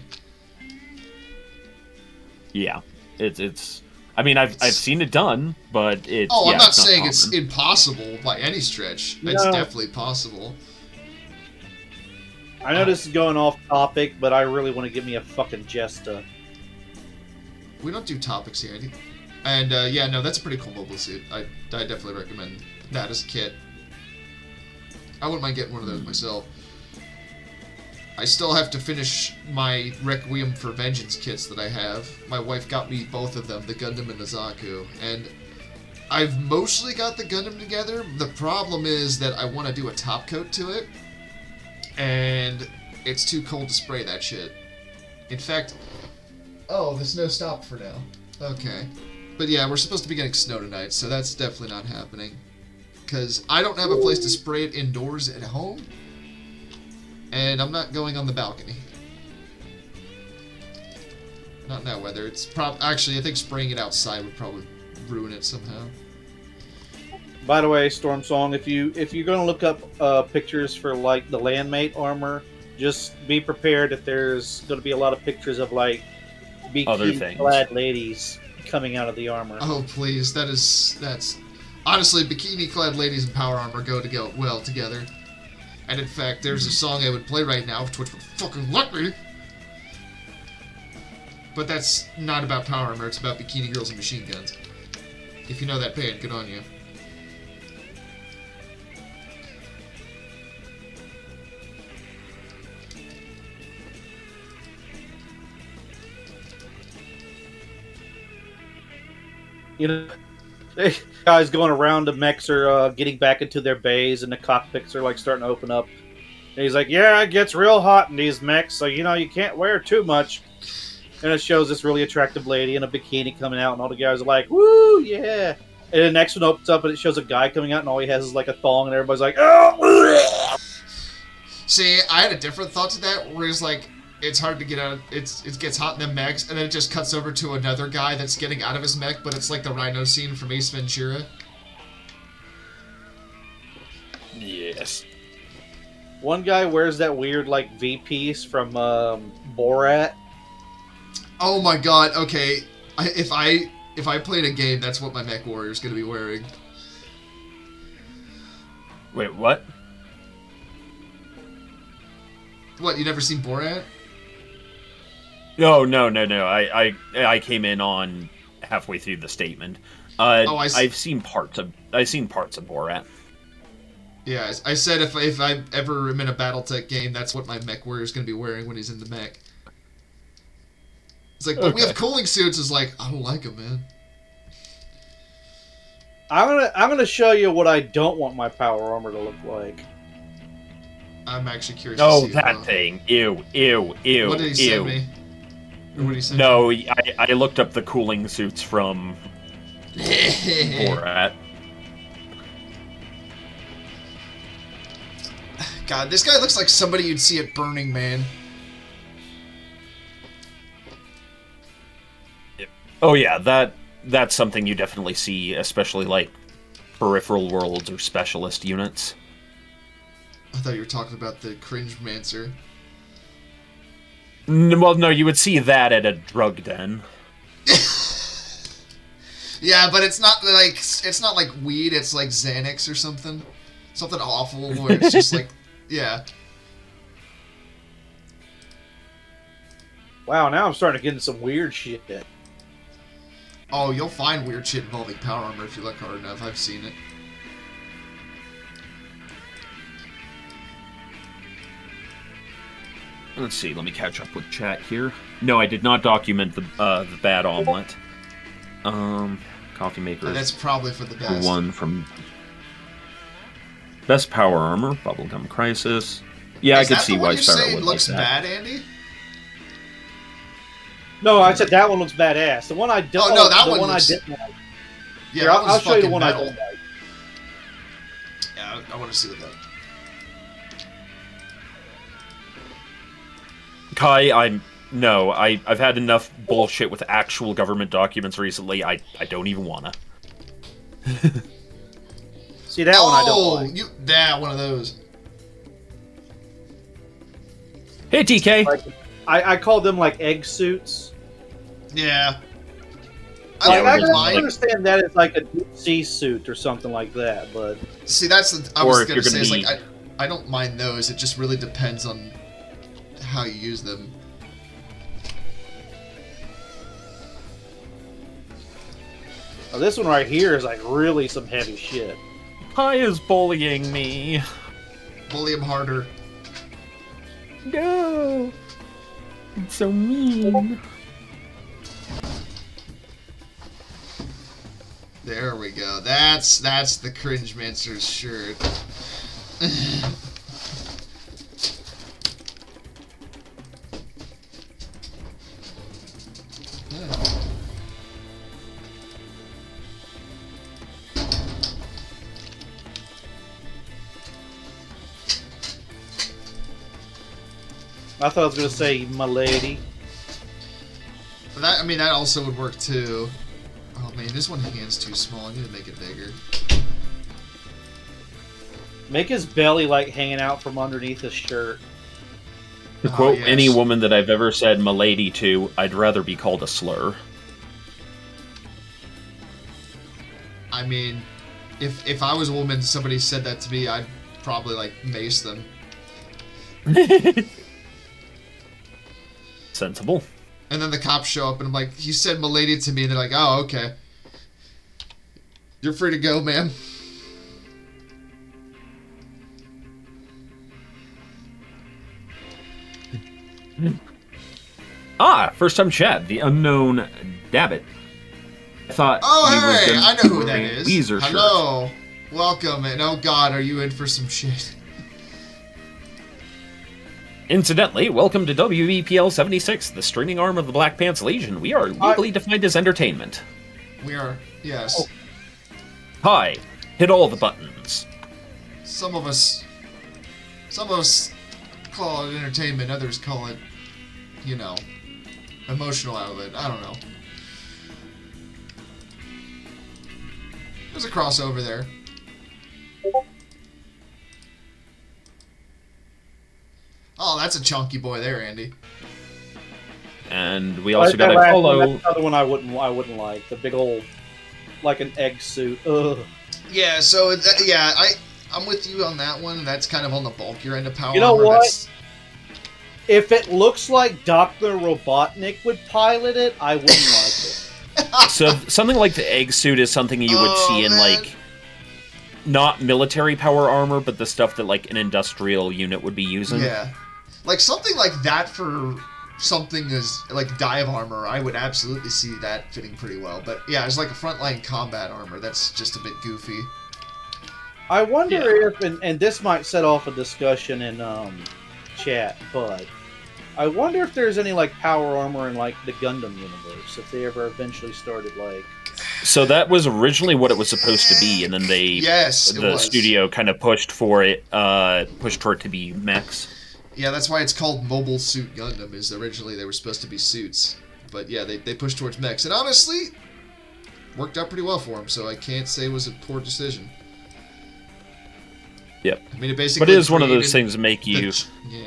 Yeah. It's... I mean, I've seen it done, but it's... Oh, yeah, I'm not it's saying common. it's impossible by any stretch. No. It's definitely possible. I know this is going off topic, but I really want to give me a fucking Jesta. We don't do topics here. And, yeah, no, that's a pretty cool mobile suit. I definitely recommend that as a kit. I wouldn't mind getting one of those myself. I still have to finish my Requiem for Vengeance kits that I have. My wife got me both of them, the Gundam and the Zaku, and I've mostly got the Gundam together. The problem is that I want to do a top coat to it, and it's too cold to spray that shit. In fact... Oh, the snow stopped for now. Okay. But yeah, we're supposed to be getting snow tonight, so that's definitely not happening. Because I don't have a place to spray it indoors at home, and I'm not going on the balcony. Not in that weather. It's actually, I think spraying it outside would probably ruin it somehow. By the way, Storm Song, if you're gonna look up pictures for like the Landmate armor, just be prepared that there's gonna be a lot of pictures of like bikini-clad ladies coming out of the armor. Oh please, that's honestly, bikini-clad ladies in power armor go well together. And in fact, there's a song I would play right now if Twitch would fucking let me. But that's not about power armor, it's about bikini girls and machine guns. If you know that band, good on you. You know, guys going around, the mechs are getting back into their bays, and the cockpits are like starting to open up. And he's like, "Yeah, it gets real hot in these mechs, so you know you can't wear too much." And it shows this really attractive lady in a bikini coming out, and all the guys are like, "Woo, yeah!" And the next one opens up, and it shows a guy coming out, and all he has is like a thong, and everybody's like, "Oh!" See, I had a different thought to that, where it's like, it's hard to get out. It gets hot in the mechs, and then it just cuts over to another guy that's getting out of his mech, but it's like the Rhino scene from Ace Ventura. Yes. One guy wears that weird like V piece from Borat. Oh my god! Okay, if I played a game, that's what my mech warrior's gonna be wearing. Wait, what? What? You never seen Borat? No. I came in on halfway through the statement. I've seen parts of Borat. Yeah, I said if I ever am in a BattleTech game, that's what my mech warrior's gonna be wearing when he's in the mech. It's like, but we have cooling suits. It's like, I don't like them, man. I'm gonna show you what I don't want my power armor to look like. I'm actually curious Oh, to see that thing. Ew, ew, ew, What did he send me? Or what did he send No, you? I looked up the cooling suits from Borat. God, this guy looks like somebody you'd see at Burning Man. Oh yeah, that's something you definitely see, especially like peripheral worlds or specialist units. I thought you were talking about the cringe mancer. Well, no, you would see that at a drug den. Yeah, but it's not like weed. It's like Xanax or something awful where it's just like, yeah. Wow, now I'm starting to get into some weird shit. Oh, you'll find weird shit involving power armor if you look hard enough. I've seen it. Let's see. Let me catch up with chat here. No, I did not document the bad omelet. Coffee maker. That's probably for the best. One from best power armor, bubblegum crisis. Yeah, I could see why Sparrow would looks like that. bad, Andy. No, I said that one looks badass. The one I don't. Oh no, that one I looks. didn't like. Yeah, Here, I'll show you the one metal. I don't like. Yeah, I want to see that. Kai, I've had enough bullshit with actual government documents recently. I don't even wanna. See that one I don't like. Yeah, one of those. Hey, TK. Like, I call them like egg suits. Yeah. I don't mind. understand that it's like a deep sea suit or something like that, but See, I was gonna say, it's like I don't mind those. It just really depends on how you use them. oh, this one right here is like really some heavy shit. Kai is bullying me. Bully him harder. No. It's so mean. There we go. That's the cringe mancer's shirt. I thought I was gonna say my lady. That also would work too. Oh man, this one hand's too small. I need to make it bigger. Make his belly like hanging out from underneath his shirt. To quote yes. any woman that I've ever said "milady" to, I'd rather be called a slur. I mean, if I was a woman, somebody said that to me, I'd probably like mace them. Sensible. And then the cops show up, and I'm like, he said "milady" to me, and they're like, oh, okay. You're free to go, ma'am. First time chat. The unknown Dabbit. I thought. Oh, he was hey, gonna I know who be that wearing is. Weezer shirt. Hello. Welcome, and oh god, are you in for some shit? Incidentally, welcome to WEPL 76, the streaming arm of the Black Pants Legion. We are legally defined as entertainment. We are, yes. Hi, hit all the buttons. Some of us call it entertainment, others call it, emotional outlet. I don't know. There's a crossover there. Oh, that's a chunky boy there, Andy. And we also got a follow. That's another one I wouldn't like. The big old, like an egg suit. Ugh. Yeah. So I'm with you on that one. That's kind of on the bulkier end of power. You know armor. what? If it looks like Dr. Robotnik would pilot it, I wouldn't like it. So something like the egg suit is something you would see in like not military power armor, but the stuff that like an industrial unit would be using. Yeah. Like something like that for something as like dive armor, I would absolutely see that fitting pretty well. But yeah, it's like a frontline combat armor. That's just a bit goofy. I wonder if, and this might set off a discussion in chat, but I wonder if there's any like power armor in like the Gundam universe. If they ever eventually started like. So that was originally what it was supposed to be, and then the studio kind of pushed for it to be mechs. Yeah, that's why it's called Mobile Suit Gundam. Is originally they were supposed to be suits, but yeah, they pushed towards mechs, and honestly, worked out pretty well for them. So I can't say it was a poor decision. Yep. I mean, it basically. But it is one of those things that make you. Yeah.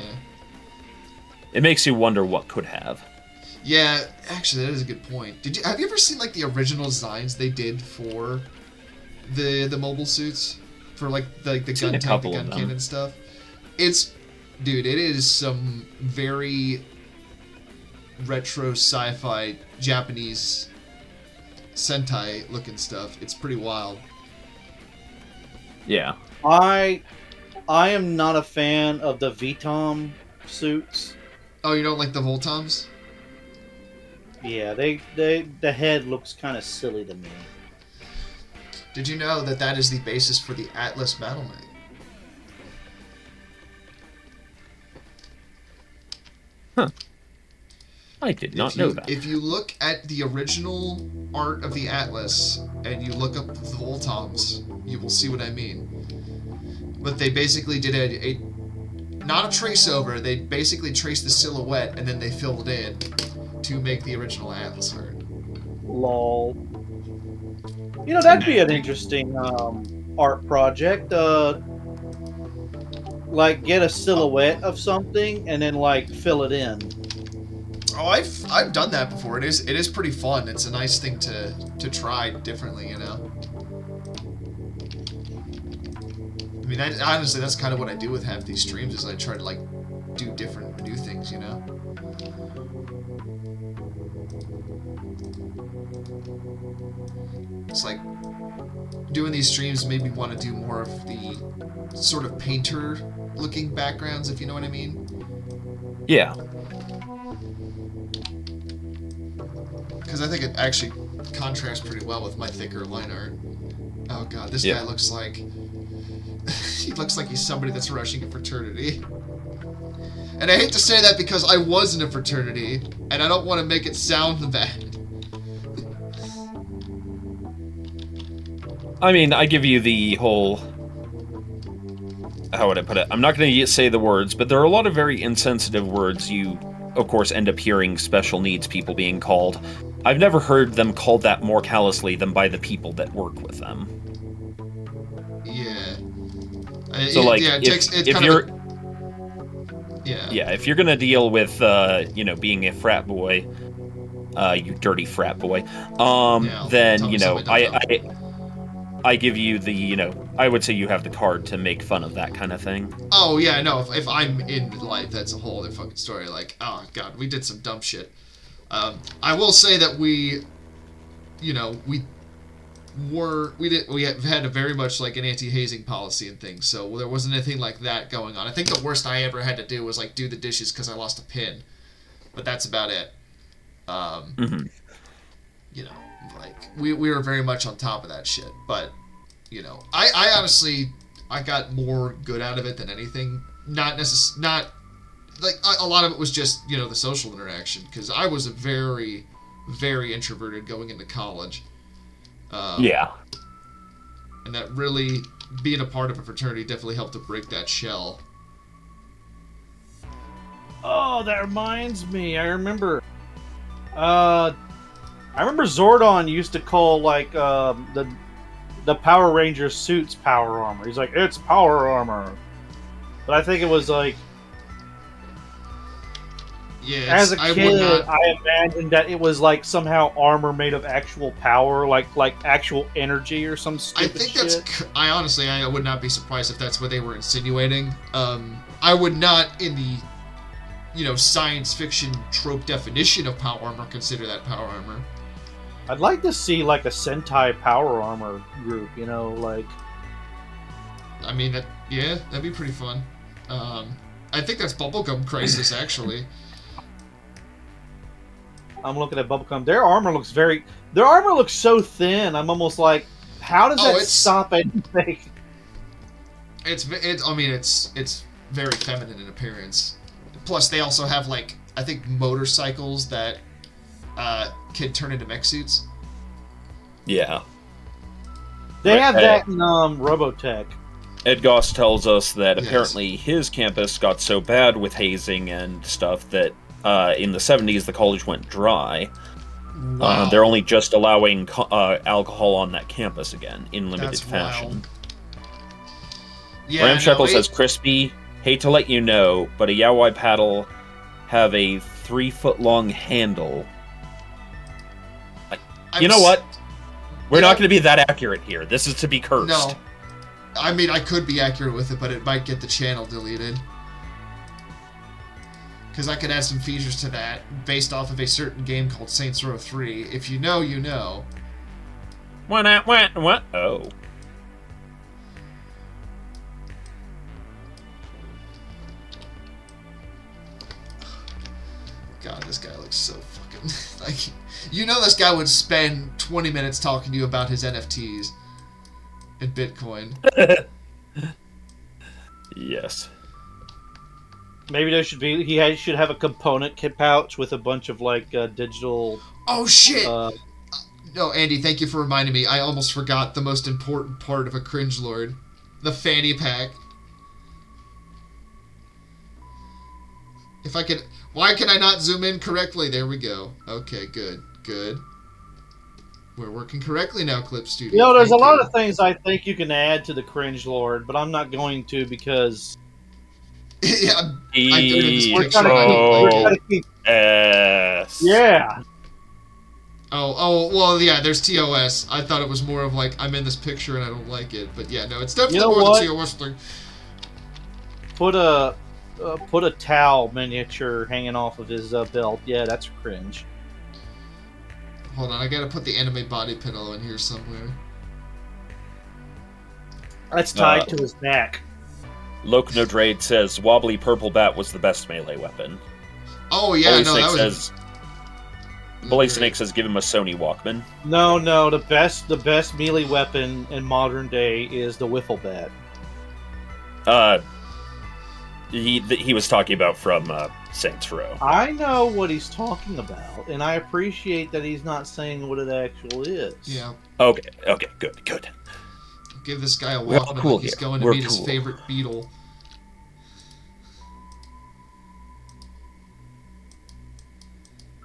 It makes you wonder what could have. Yeah, actually, that is a good point. Have you ever seen like the original designs they did for the mobile suits for like the gun tank, the gun cannon stuff? Dude, it is some very retro sci-fi Japanese Sentai looking stuff. It's pretty wild. Yeah. I am not a fan of the VTOM suits. Oh, you don't like the Voltoms? Yeah, the head looks kind of silly to me. Did you know that is the basis for the Atlas Battle Knight? Huh. I did not know that. If you look at the original art of the Atlas and you look up the Voltoms, you will see what I mean. But they basically did a not a trace over, they basically traced the silhouette and then they filled it in to make the original Atlas art. Lol. You know, that'd be an interesting art project. Like, get a silhouette of something and then, like, fill it in. Oh, I've done that before. It is pretty fun. It's a nice thing to try differently, you know? I mean, honestly, that's kind of what I do with half these streams, is I try to, like, do different new things, you know? It's like, doing these streams made me want to do more of the sort of painter-looking backgrounds, if you know what I mean. Yeah. Because I think it actually contrasts pretty well with my thicker line art. Oh god, this guy looks like... he looks like he's somebody that's rushing a fraternity. And I hate to say that because I was in a fraternity, and I don't want to make it sound bad. I mean, I give you the whole... How would I put it? I'm not going to say the words, but there are a lot of very insensitive words you, of course, end up hearing special needs people being called. I've never heard them called that more callously than by the people that work with them. Yeah. So, like, if you're... Yeah, if you're gonna deal with, you know, being a frat boy, you dirty frat boy, then, you know, I give you the, you know, I would say you have the card to make fun of that kind of thing. Oh, yeah, no, if I'm in life, that's a whole other fucking story. Like, oh, God, we did some dumb shit. I will say that we have had a very much like an anti-hazing policy and things, so there wasn't anything like that going on. I think the worst I ever had to do was like do the dishes because I lost a pin, but that's about it. You know, like we were very much on top of that shit, but you know, I honestly I got more good out of it than anything. Not like a lot of it was just, you know, the social interaction, because I was a very, very introverted going into college. Yeah. And that really, being a part of a fraternity definitely helped to break that shell. Oh, that reminds me. I remember Zordon used to call, like, the Power Ranger suits power armor. He's like, it's power armor. But I think it was, like... Yeah, as a kid, I imagined that it was like somehow armor made of actual power, like actual energy or some stupid shit. I would not be surprised if that's what they were insinuating. I would not, in the, you know, science fiction trope definition of power armor, consider that power armor. I'd like to see like a Sentai power armor group, you know, like. I mean, that'd be pretty fun. I think that's Bubblegum Crisis, actually. I'm looking at Bubblegum. Their armor looks so thin. I'm almost like, how does that stop anything? I mean, it's very feminine in appearance. Plus, they also have like I think motorcycles that can turn into mech suits. Yeah. They have Hey. that in Robotech. Ed Goss tells us that Yes. apparently his campus got so bad with hazing and stuff that in the 70s the college went dry. Wow. They're only just allowing alcohol on that campus again in limited That's fashion. wild. Yeah, Ramshackle no, says, Crispy, hate to let you know, but a Yawai paddle have a 3-foot-long handle. You know what? We're not going to be that accurate here. This is to be cursed. No. I mean, I could be accurate with it, but it might get the channel deleted. Because I could add some features to that based off of a certain game called Saints Row 3. If you know, you know. What? Oh. God, this guy looks so fucking... like, you know this guy would spend 20 minutes talking to you about his NFTs and Bitcoin. Yes. Maybe there should be. Should have a component kit pouch with a bunch of like digital. Oh, shit! Uh, No, Andy, thank you for reminding me. I almost forgot the most important part of a cringe lord. The fanny pack. If I could... Why can I not zoom in correctly? There we go. Okay, good. Good. We're working correctly now, Clip Studio. you know, there's a Thank lot you. of things I think you can add to the cringe lord, but I'm not going to because Yeah, I do this we're picture. trying I don't like it. to keep. Yes. Yeah. Oh, well, yeah, there's TOS. I thought it was more of like, I'm in this picture and I don't like it. But yeah, no, it's definitely You know more what? the TOS thing. Put a towel miniature hanging off of his belt. Yeah, that's cringe. Hold on, I gotta put the anime body pillow in here somewhere. That's tied to his neck. Loke No Drade says Wobbly Purple Bat was the best melee weapon. Oh, yeah, Bully no, Snake that was... says Bully Snake says give him a Sony Walkman. No, the best melee weapon in modern day is the wiffle bat. He was talking about from Saints Row. I know what he's talking about, and I appreciate that he's not saying what it actually is. Yeah, Okay, good. give this guy a We're all Walkman cool like he's here. going to We're meet his cool. favorite beetle.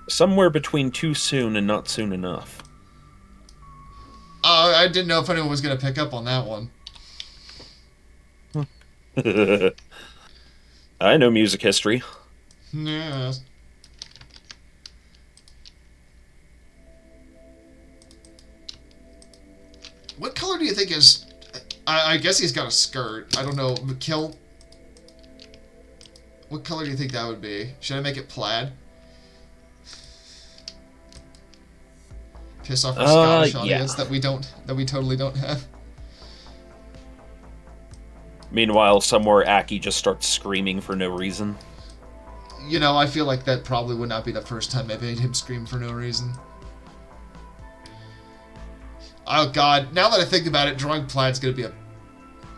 Somewhere between too soon and not soon enough. I didn't know if anyone was gonna pick up on that one. I know music history. Yeah. What color do you think is... I guess he's got a skirt. I don't know. Kill... What color do you think that would be? Should I make it plaid? Piss off our Scottish audience that we totally don't have. Meanwhile, somewhere Aki just starts screaming for no reason. You know, I feel like that probably would not be the first time I've made him scream for no reason. Oh god, now that I think about it, drawing plaid's gonna be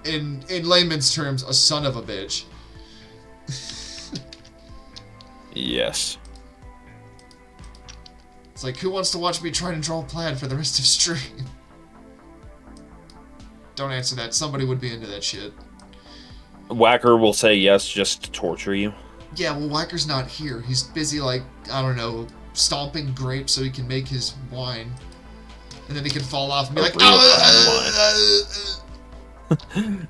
in layman's terms, a son of a bitch. Yes. It's like, who wants to watch me try to draw plaid for the rest of stream? Don't answer that. Somebody would be into that shit. Whacker will say yes just to torture you. Yeah, well, Whacker's not here. He's busy, like, I don't know, stomping grapes so he can make his wine. And then he can fall off and be like, Real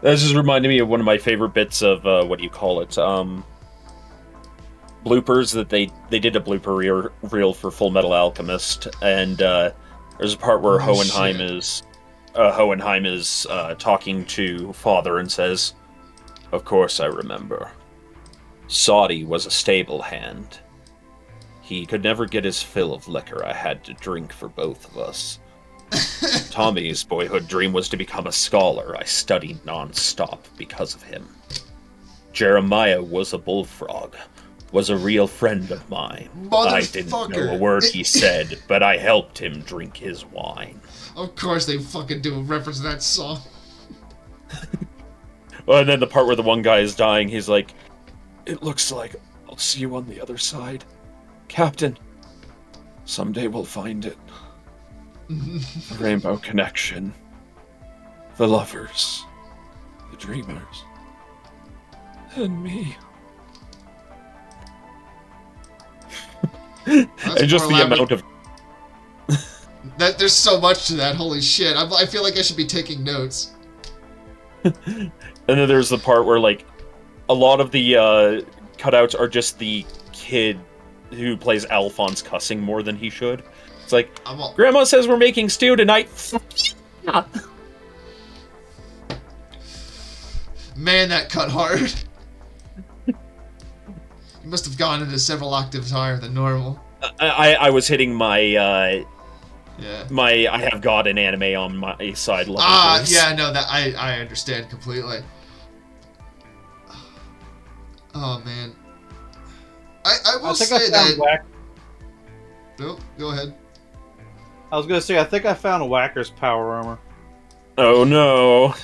That just reminded me of one of my favorite bits of, what do you call it? Bloopers that they did a blooper reel for Full Metal Alchemist, and there's a part where Hohenheim is talking to Father and says, "Of course I remember. Saudi was a stable hand. He could never get his fill of liquor. I had to drink for both of us. Tommy's boyhood dream was to become a scholar. I studied non-stop because of him. Jeremiah was a bullfrog. Was a real friend of mine. I didn't know a word he said, but I helped him drink his wine." Of course they fucking do a reference to that song. Well, and then the part where the one guy is dying, he's like, "It looks like I'll see you on the other side, Captain. Someday we'll find it. The Rainbow Connection. The lovers. The dreamers. And me." That's And just more the elaborate. amount of... There's so much to that. Holy shit! I feel like I should be taking notes. And then there's the part where, like, a lot of the cutouts are just the kid who plays Alphonse cussing more than he should. It's like, I'm all, Grandma says we're making stew tonight. Yeah. man, that cut hard. You must have gone into several octaves higher than normal. I was hitting my Yeah. I have God and anime on my side level. voice. Yeah, no, that I understand completely. Oh man. I will I think say I found that. Whack. No, go ahead. I was gonna say I think I found Whacker's power armor. Oh no.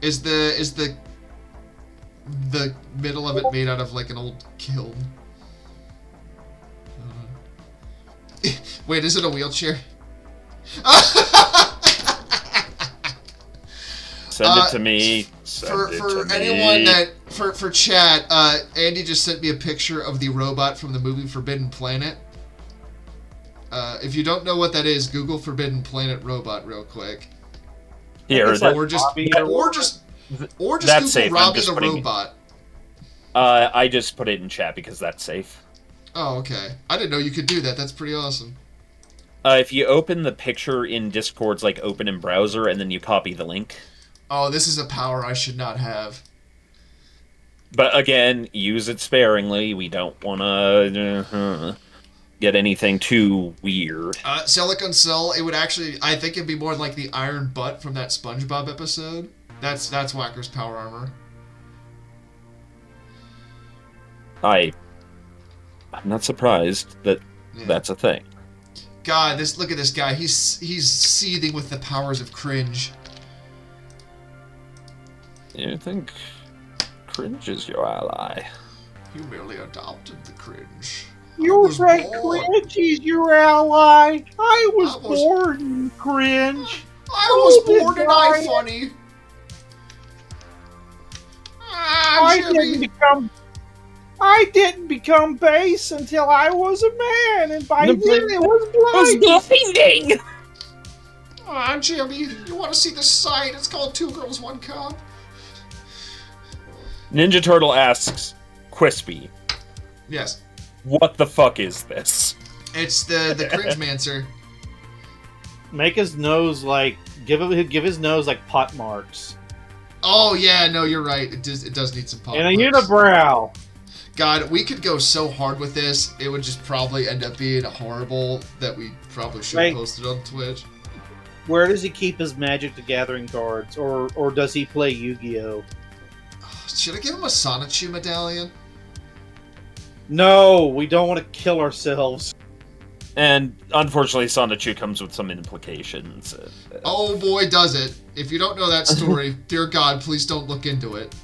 Is the middle of it made out of like an old kiln? Wait, is it a wheelchair? Send it to me. Send it For to anyone me. that for chat, Andy just sent me a picture of the robot from the movie Forbidden Planet. If you don't know what that is, Google Forbidden Planet robot real quick. Here, It's like Or just Robbie or just that's Google safe. I'm Robbie just the putting- robot. I just put it in chat because that's safe. Oh, okay. I didn't know you could do that. That's pretty awesome. If you open the picture in Discord's like open in browser and then you copy the link. Oh, this is a power I should not have. But again, use it sparingly. We don't want to get anything too weird. Silicon Cell, it would actually, I think it'd be more like the Iron Butt from that SpongeBob episode. That's Whacker's power armor. I'm not surprised that Yeah. that's a thing. God, look at this guy. He's seething with the powers of cringe. You think cringe is your ally? You merely adopted the cringe. You was say born. cringe is your ally. I was I was- born in cringe. I was Oh, born in Brian. iFunny. I didn't become base until I was a man, and by The then it was blind. blinding. Jimmy, you want to see the site? It's called Two Girls, One Cup. Ninja Turtle asks, Quispy, Yes, what the fuck is this? it's the cringe mancer. Make his nose like give his nose like pot marks Oh yeah, no, you're right. It does need some pop. and a marks. unibrow. God, we could go so hard with this. It would just probably end up being horrible that we probably should Right. post it on Twitch. Where does he keep his Magic the Gathering cards, or does he play Yu-Gi-Oh? Should I give him a Sonichu medallion? No, we don't want to kill ourselves. And unfortunately, Sonichu comes with some implications. Oh boy, does it. If you don't know that story, dear God, please don't look into it.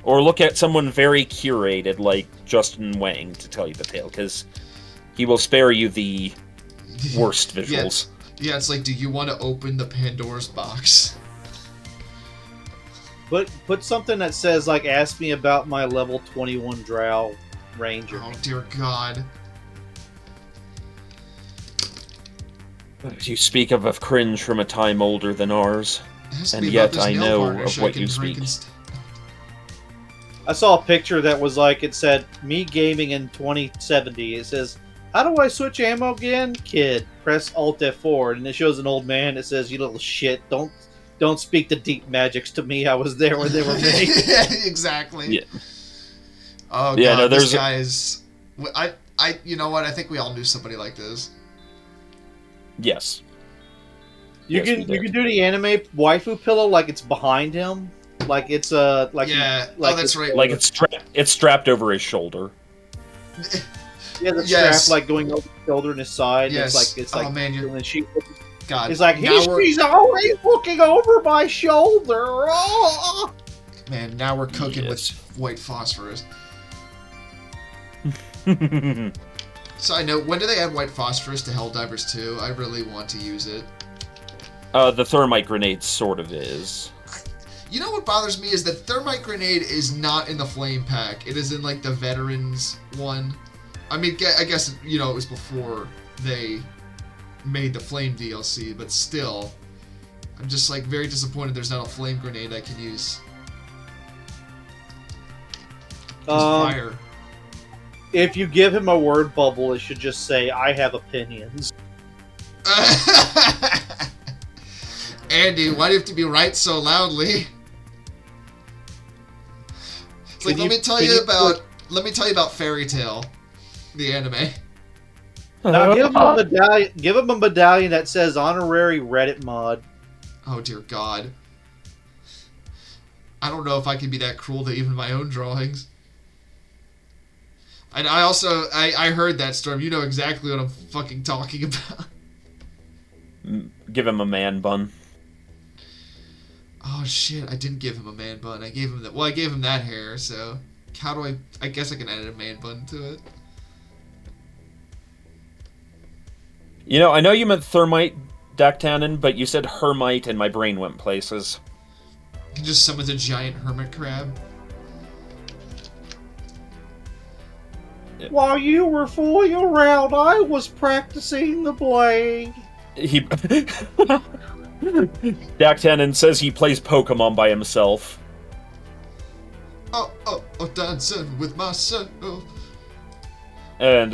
Or look at someone very curated like Justin Wang to tell you the tale, because he will spare you the worst visuals. Yeah, it's like, do you want to open the Pandora's box? But put something that says like, "Ask me about my level 21 Drow Ranger." Oh dear God. You speak of a cringe from a time older than ours. It has to And be about yet this I nail know varnish of I what can you drink speak. and I saw a picture that was like, it said, "Me gaming in 2070." It says, "How do I switch ammo again? Kid, press Alt F4." And it shows an old man. It says, "You little shit, don't speak the deep magics to me. I was there when they were made." Yeah, exactly. Yeah. Oh Yeah, God, no, this there's a- guy is. You know what? I think we all knew somebody like this. Yes. You Yes, we can did. do the anime waifu pillow like it's behind him, like it's like Yeah. like Oh, that's right. Like it's strapped over his shoulder. yeah, the Yes. strap like going over his shoulder and his side. Yes. It's like Oh man, you're. and then she. God. It's like now we're- she's always looking over my shoulder. Oh! Man, now we're cooking Yes. with white phosphorus. Side note, when do they add white phosphorus to Helldivers 2? I really want to use it. The thermite grenade sort of is. You know what bothers me is that thermite grenade is not in the flame pack. It is in like the veterans one. I mean, I guess, you know, it was before they made the flame DLC, but still, I'm just like very disappointed there's not a flame grenade I can use. Just fire. If you give him a word bubble, it should just say, "I have opinions." Andy, why do you have to be right so loudly? It's like, let me tell you about Fairy Tail, the anime. Now give him a medallion. Give him a medallion that says "Honorary Reddit Mod." Oh dear God. I don't know if I can be that cruel to even my own drawings. And I also, I heard that, Storm. You know exactly what I'm fucking talking about. Give him a man bun. Oh shit, I didn't give him a man bun. I gave him that. Well, I gave him that hair, so how do I guess I can add a man bun to it. You know, I know you meant thermite, Dactanon, but you said hermite and my brain went places. You can just summon a giant hermit crab. While you were fooling around, I was practicing the blade. He... Dactanon says he plays Pokemon by himself. Oh, dancing with myself. And,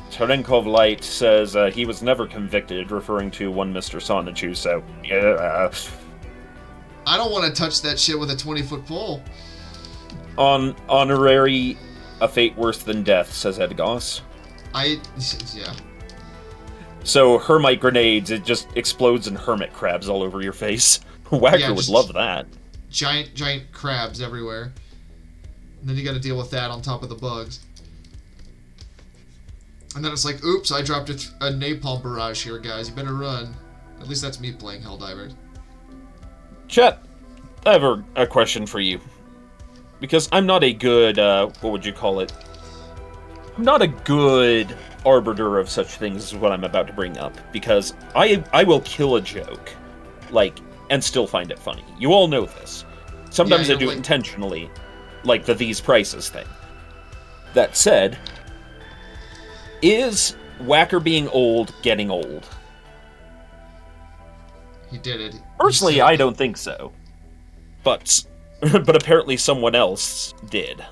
Terenkov Light says he was never convicted, referring to one Mr. Sonichu, so, yeah. I don't want to touch that shit with a 20-foot pole. On honorary, a fate worse than death, says Edgos. Yeah. So, hermite grenades, it just explodes in hermit crabs all over your face. Whacker would love that. Giant crabs everywhere. And then you gotta deal with that on top of the bugs. And then it's like, oops, I dropped a napalm barrage here, guys. You better run. At least that's me playing Helldivers. Chet, I have a question for you. Because I'm not a good, what would you call it? I'm not a good arbiter of such things as what I'm about to bring up. Because I will kill a joke, like, and still find it funny. You all know this. Sometimes I do it intentionally, like the these prices thing. That said, is Whacker being old getting old? He did it. Personally, I don't think so. But apparently someone else did.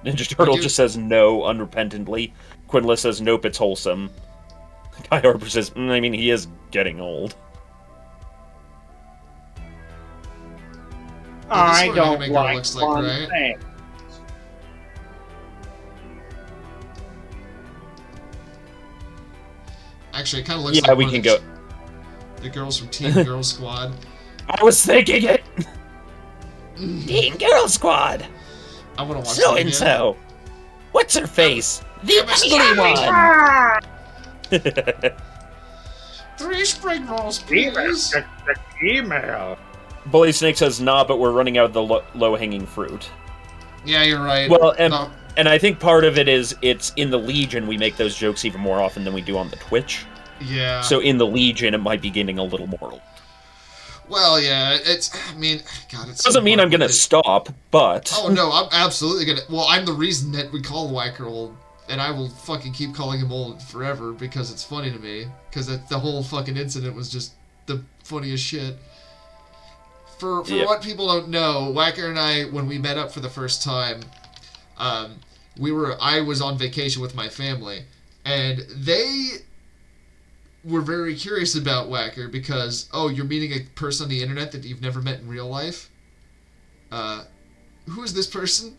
Ninja Turtle just says no unrepentantly. Quinla says nope, it's wholesome. Guy Harper says, I mean, he is getting old. I don't like looks fun right? things. Actually, it kind of looks like Yeah, we one can of go. The girls from Team Girl Squad. I was thinking it! Teen Girl Squad! I want to watch So that and again. so. What's her face? The ugly one! 3 spring rolls, please. Email. Bully Snake says, nah, but we're running out of the low-hanging fruit. Yeah, you're right. Well, No. and I think part of it is, it's in the Legion we make those jokes even more often than we do on the Twitch. Yeah. So in the Legion, it might be getting a little more. Well, yeah, it's. I mean, God, it's. Doesn't mean I'm gonna stop, but... Oh, no, I'm absolutely gonna. Well, I'm the reason that we call Whacker old, and I will fucking keep calling him old forever because it's funny to me. Because the whole fucking incident was just the funniest shit. For what people don't know, Whacker and I, when we met up for the first time, I was on vacation with my family, and they were very curious about Whacker because, oh, you're meeting a person on the internet that you've never met in real life? Who is this person?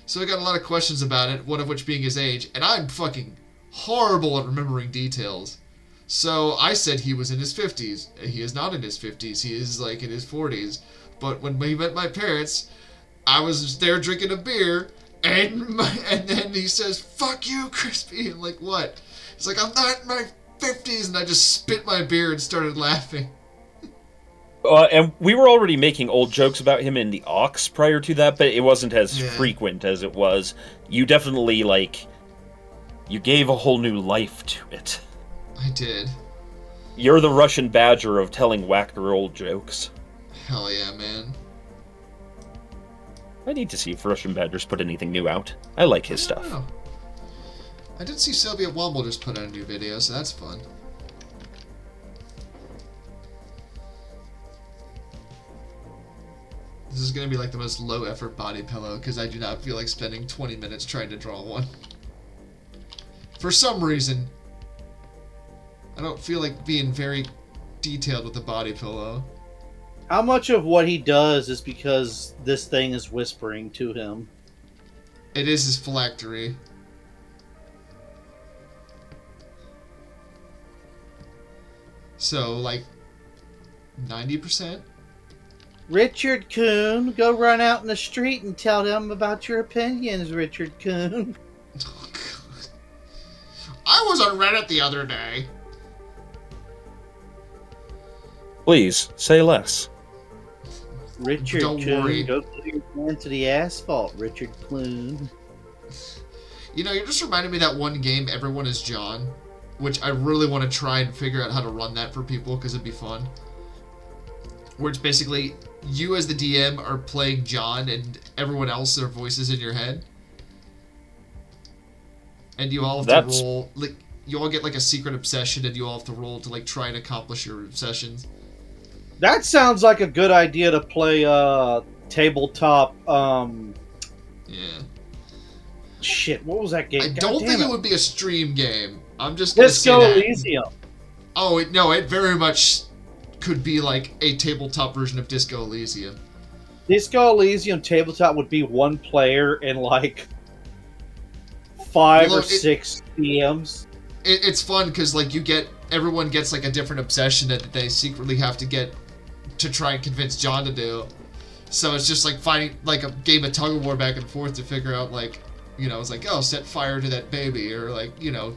So I got a lot of questions about it, one of which being his age, and I'm fucking horrible at remembering details. So I said he was in his 50s. He is not in his 50s. He is, like, in his 40s. But when we met my parents, I was there drinking a beer, and then he says, fuck you, Crispy. I'm like, what? He's like, I'm not in my 50s, and I just spit my beer and started laughing. And we were already making old jokes about him in the Ox prior to that, but it wasn't as Yeah. frequent as it was. You definitely, you gave a whole new life to it. I did. You're the Russian Badger of telling wacker old jokes. Hell yeah, man. I need to see if Russian Badger's put anything new out. I like his I don't stuff. know. I did see Soviet Womble just put out a new video, so that's fun. This is gonna be like the most low effort body pillow because I do not feel like spending 20 minutes trying to draw one. For some reason, I don't feel like being very detailed with the body pillow. How much of what he does is because this thing is whispering to him? It is his phylactery. So, like, 90%? Richard Coon, go run out in the street and tell them about your opinions, Richard Coon. Oh, God. I was on Reddit the other day. Please, say less. Richard Don't Coon, worry. go put your hand to the asphalt, Richard Coon. You know, you're just reminding me of that one game, Everyone is John, which I really want to try and figure out how to run that for people because it'd be fun. Where it's basically you as the DM are playing John and everyone else, their voices in your head. And you all have to roll, like, you all get like a secret obsession and you all have to roll to like try and accomplish your obsessions. That sounds like a good idea to play tabletop. Yeah. Shit, what was that game? I God don't damn think it would be a stream game. I'm just gonna Disco say that. Elysium. Oh, no, it very much could be like a tabletop version of Disco Elysium. Disco Elysium tabletop would be one player and like 5 or 6 DMs. It's fun because like everyone gets like a different obsession that they secretly have to get to try and convince John to do. So it's just like fighting like a game of tug of war back and forth to figure out like, you know, it's like, oh, set fire to that baby, or like, you know,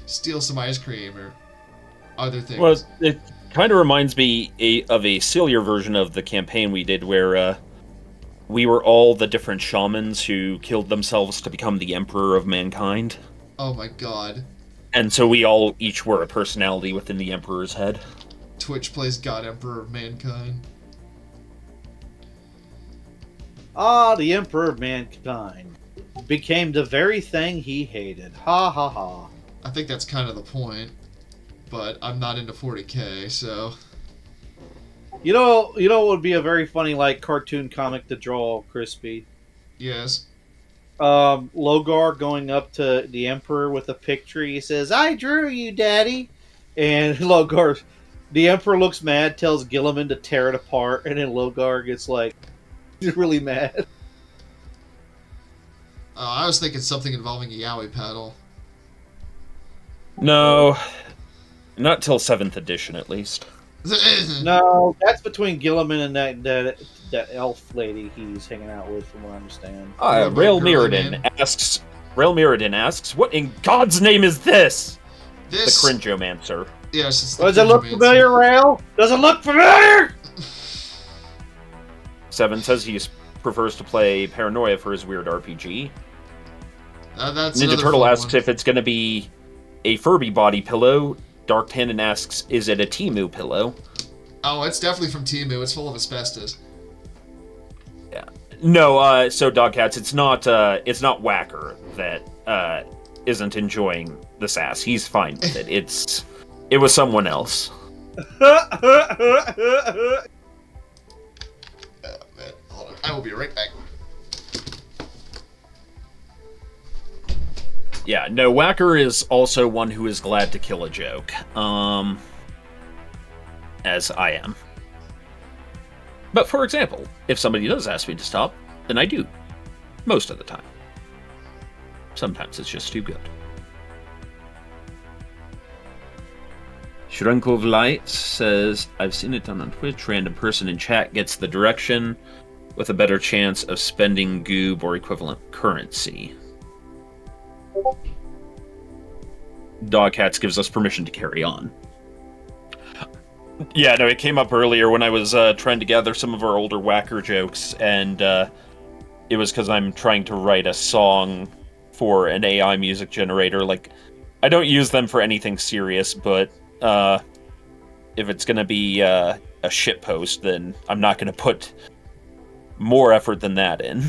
steal some ice cream or other things. Well, it kind of reminds me of a sillier version of the campaign we did where we were all the different shamans who killed themselves to become the emperor of mankind. Oh my god. And so we all each were a personality within the emperor's head. Twitch plays God Emperor of Mankind. Ah, the Emperor of Mankind became the very thing he hated. Ha ha ha. I think that's kind of the point, but I'm not into 40k, so... You know what would be a very funny like cartoon comic to draw, Crispy? Yes. Logar going up to the Emperor with a picture. He says, "I drew you, Daddy." And Logar, the Emperor looks mad, tells Gilliman to tear it apart, and then Logar gets like really mad. I was thinking something involving a yaoi paddle. No, not till 7th edition at least. No, that's between Gilliman and that elf lady he's hanging out with, from what I understand. Rail Mirrodin asks, what in God's name is this? This... The Cringeomancer. Yes, it's the Does it look Cringeomancer. familiar, Rail? Does it look familiar? 7 says he prefers to play Paranoia for his weird RPG. That's Ninja another Turtle fun asks one. if it's going to be a Furby body pillow. Dark Tandon asks, is it a Temu pillow? Oh, it's definitely from Temu. It's full of asbestos. Yeah. No, so Dogcats, it's not Whacker that isn't enjoying the sass. He's fine with it. It was someone else. Oh, man. Hold on. I will be right back. Yeah, no, Whacker is also one who is glad to kill a joke. As I am. But for example, if somebody does ask me to stop, then I do. Most of the time. Sometimes it's just too good. Shrunk of Light says, I've seen it done on Twitch. Random person in chat gets the direction with a better chance of spending goob or equivalent currency. Dogcats gives us permission to carry on. Yeah, no, it came up earlier when I was trying to gather some of our older Whacker jokes, and it was because I'm trying to write a song for an AI music generator. Like, I don't use them for anything serious, but if it's going to be a shit post, then I'm not going to put more effort than that in.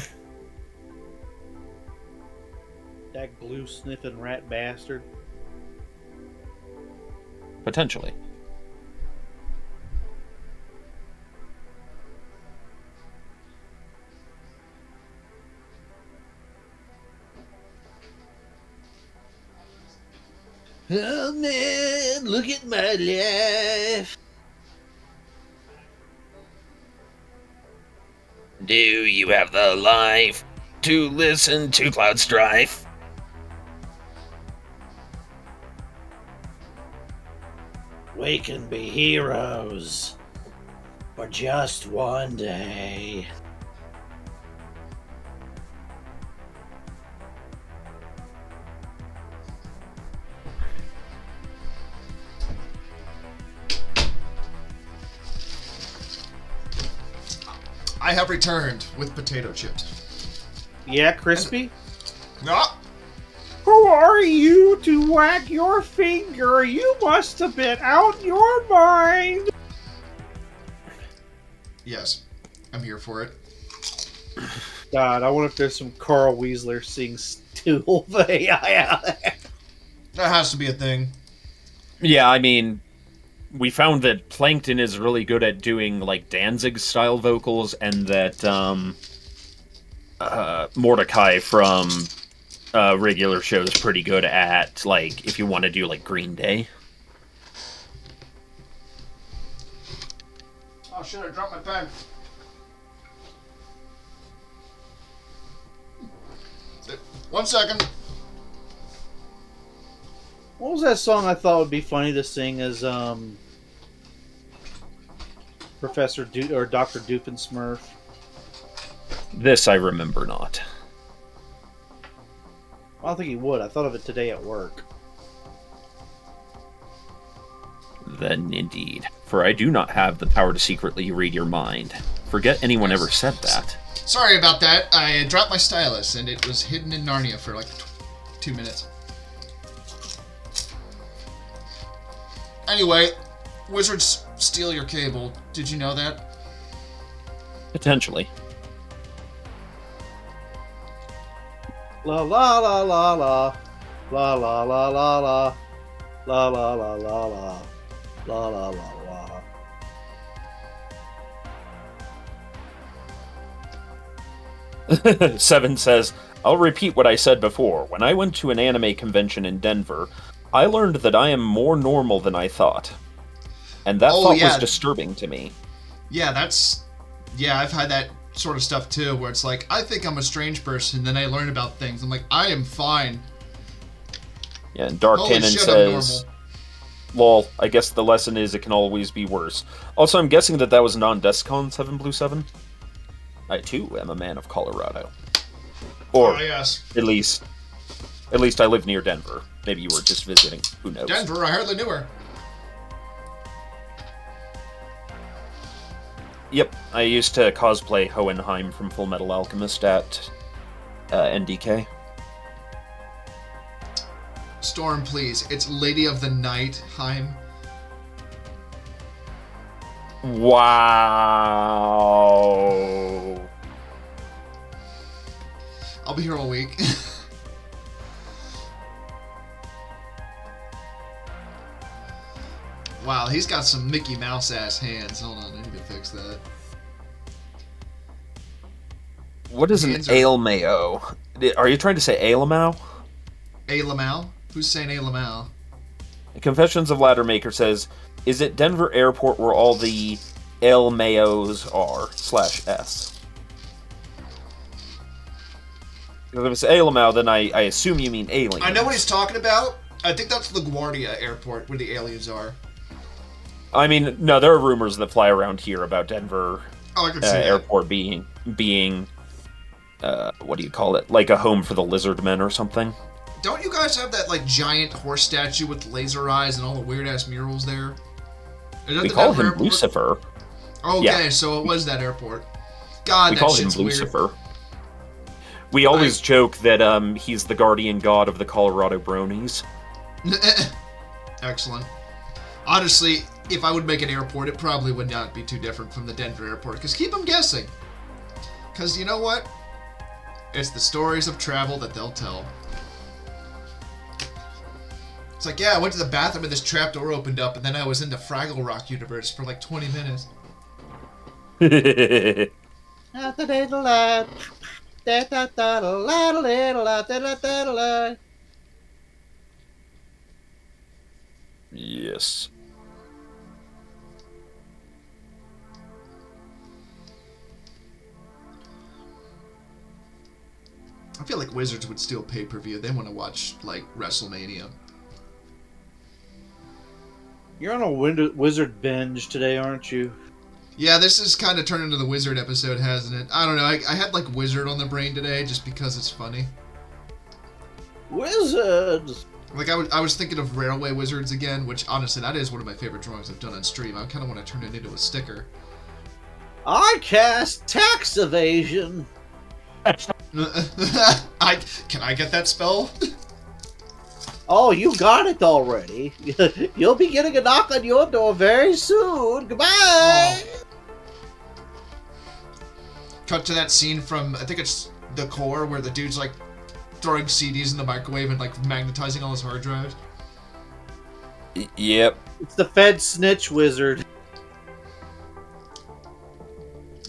That glue sniffing rat bastard. Potentially. Oh man, look at my life. Do you have the life to listen to Cloud Strife? We can be heroes for just one day. I have returned with potato chips. Yeah, crispy? Ah! Who are you to wag your finger? You must have been out your mind. Yes, I'm here for it. God, I wonder if there's some Carl Weasler seeing stool AI out there. That has to be a thing. Yeah, I mean, we found that Plankton is really good at doing, like, Danzig-style vocals, and that Mordecai from regular show is pretty good at, like, if you want to do, like, Green Day. Oh shit, I dropped my pen. 1 second. What was that song I thought would be funny to sing as Professor or Dr. Doofensmurf? This I remember not. I don't think he would. I thought of it today at work. Then indeed. For I do not have the power to secretly read your mind. Forget anyone ever said that. Sorry about that. I dropped my stylus and it was hidden in Narnia for like 2 minutes. Anyway, wizards steal your cable. Did you know that? Potentially. La la la la la. La la la la la. La la la la la. La la la la. Seven says, I'll repeat what I said before. When I went to an anime convention in Denver, I learned that I am more normal than I thought. And that thought was disturbing to me. Yeah, I've had that sort of stuff too, where it's like, I think I'm a strange person, then I learn about things. I'm like, I am fine. Yeah, and Dark Holy Cannon shit, says, lol, I guess the lesson is it can always be worse. Also, I'm guessing that was non-Descon 7 Blue 7. I, too, am a man of Colorado. Or, yes. at least I live near Denver. Maybe you were just visiting. Who knows? Denver, I hardly knew her. Yep, I used to cosplay Hohenheim from Full Metal Alchemist at NDK. Storm, please. It's Lady of the Night, Heim. Wow. I'll be here all week. Wow, he's got some Mickey Mouse ass hands. Hold on, I need to fix that. What is an ale-mayo? Are you trying to say ale-mao? A-Lamau? Who's saying A-Lamau? Confessions of Ladder Maker says, is it Denver Airport where all the ale-mayos are, /s? Because if it's ale-mao, then I assume you mean alien. I know what he's talking about. I think that's LaGuardia Airport, where the aliens are. I mean, no, there are rumors that fly around here about Denver Airport being what do you call it? Like a home for the lizard men or something. Don't you guys have that, like, giant horse statue with laser eyes and all the weird-ass murals there? Is that We the call Denver him airport? Lucifer. Okay, Yeah. so it was that airport. God, We that call him shit's weird. Lucifer. We always joke that he's the guardian god of the Colorado Bronies. Excellent. Honestly, if I would make an airport, it probably would not be too different from the Denver airport. Because keep them guessing. Because you know what? It's the stories of travel that they'll tell. It's like, yeah, I went to the bathroom and this trapdoor opened up, and then I was in the Fraggle Rock universe for like 20 minutes. Yes. I feel like Wizards would steal pay-per-view. They want to watch, like, WrestleMania. You're on a wizard binge today, aren't you? Yeah, this is kind of turned into the Wizard episode, hasn't it? I don't know. I had, like, Wizard on the brain today just because it's funny. Wizards! Like, I was thinking of Railway Wizards again, which, honestly, that is one of my favorite drawings I've done on stream. I kind of want to turn it into a sticker. I cast tax evasion. Can I get that spell? Oh, you got it already. You'll be getting a knock on your door very soon. Goodbye! Oh. Cut to that scene from, I think it's The Core, where the dude's, like, throwing CDs in the microwave and, like, magnetizing all his hard drives. Yep. It's the Fed Snitch Wizard.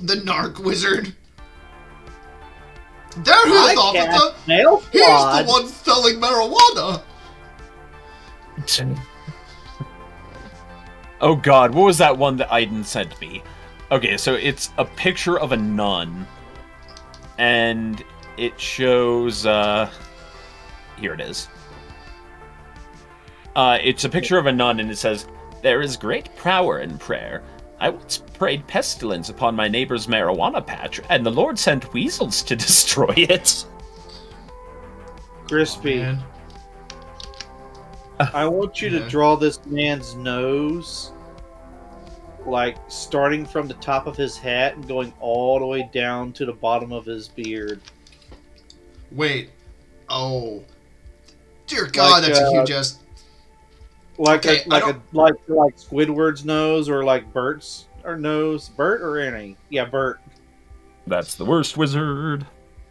The Narc Wizard. There he is, officer! Nail He's Squad. the one selling marijuana! Oh god, what was that one that Aiden sent me? Okay, so it's a picture of a nun. And it shows, here it is. It's a picture of a nun, and it says, "There is great power in prayer. I once prayed pestilence upon my neighbor's marijuana patch, and the Lord sent weasels to destroy it." Crispy. Man. I want you to Yeah. draw this man's nose, like starting from the top of his hat and going all the way down to the bottom of his beard. Wait. Oh. Dear God, Like, that's a huge ass. Like Okay, like Squidward's nose, or like Bert's or nose. Bert or Annie? Yeah, Bert. That's the worst wizard.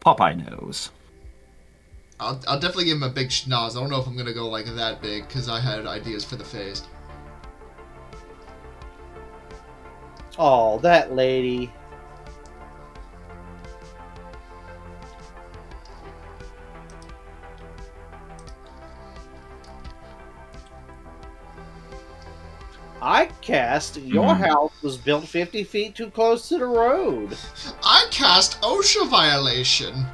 Popeye knows. I'll definitely give him a big schnoz. I don't know if I'm gonna go like that big, because I had ideas for the face. Oh, that lady. I cast your house was built 50 feet too close to the road. I cast OSHA violation.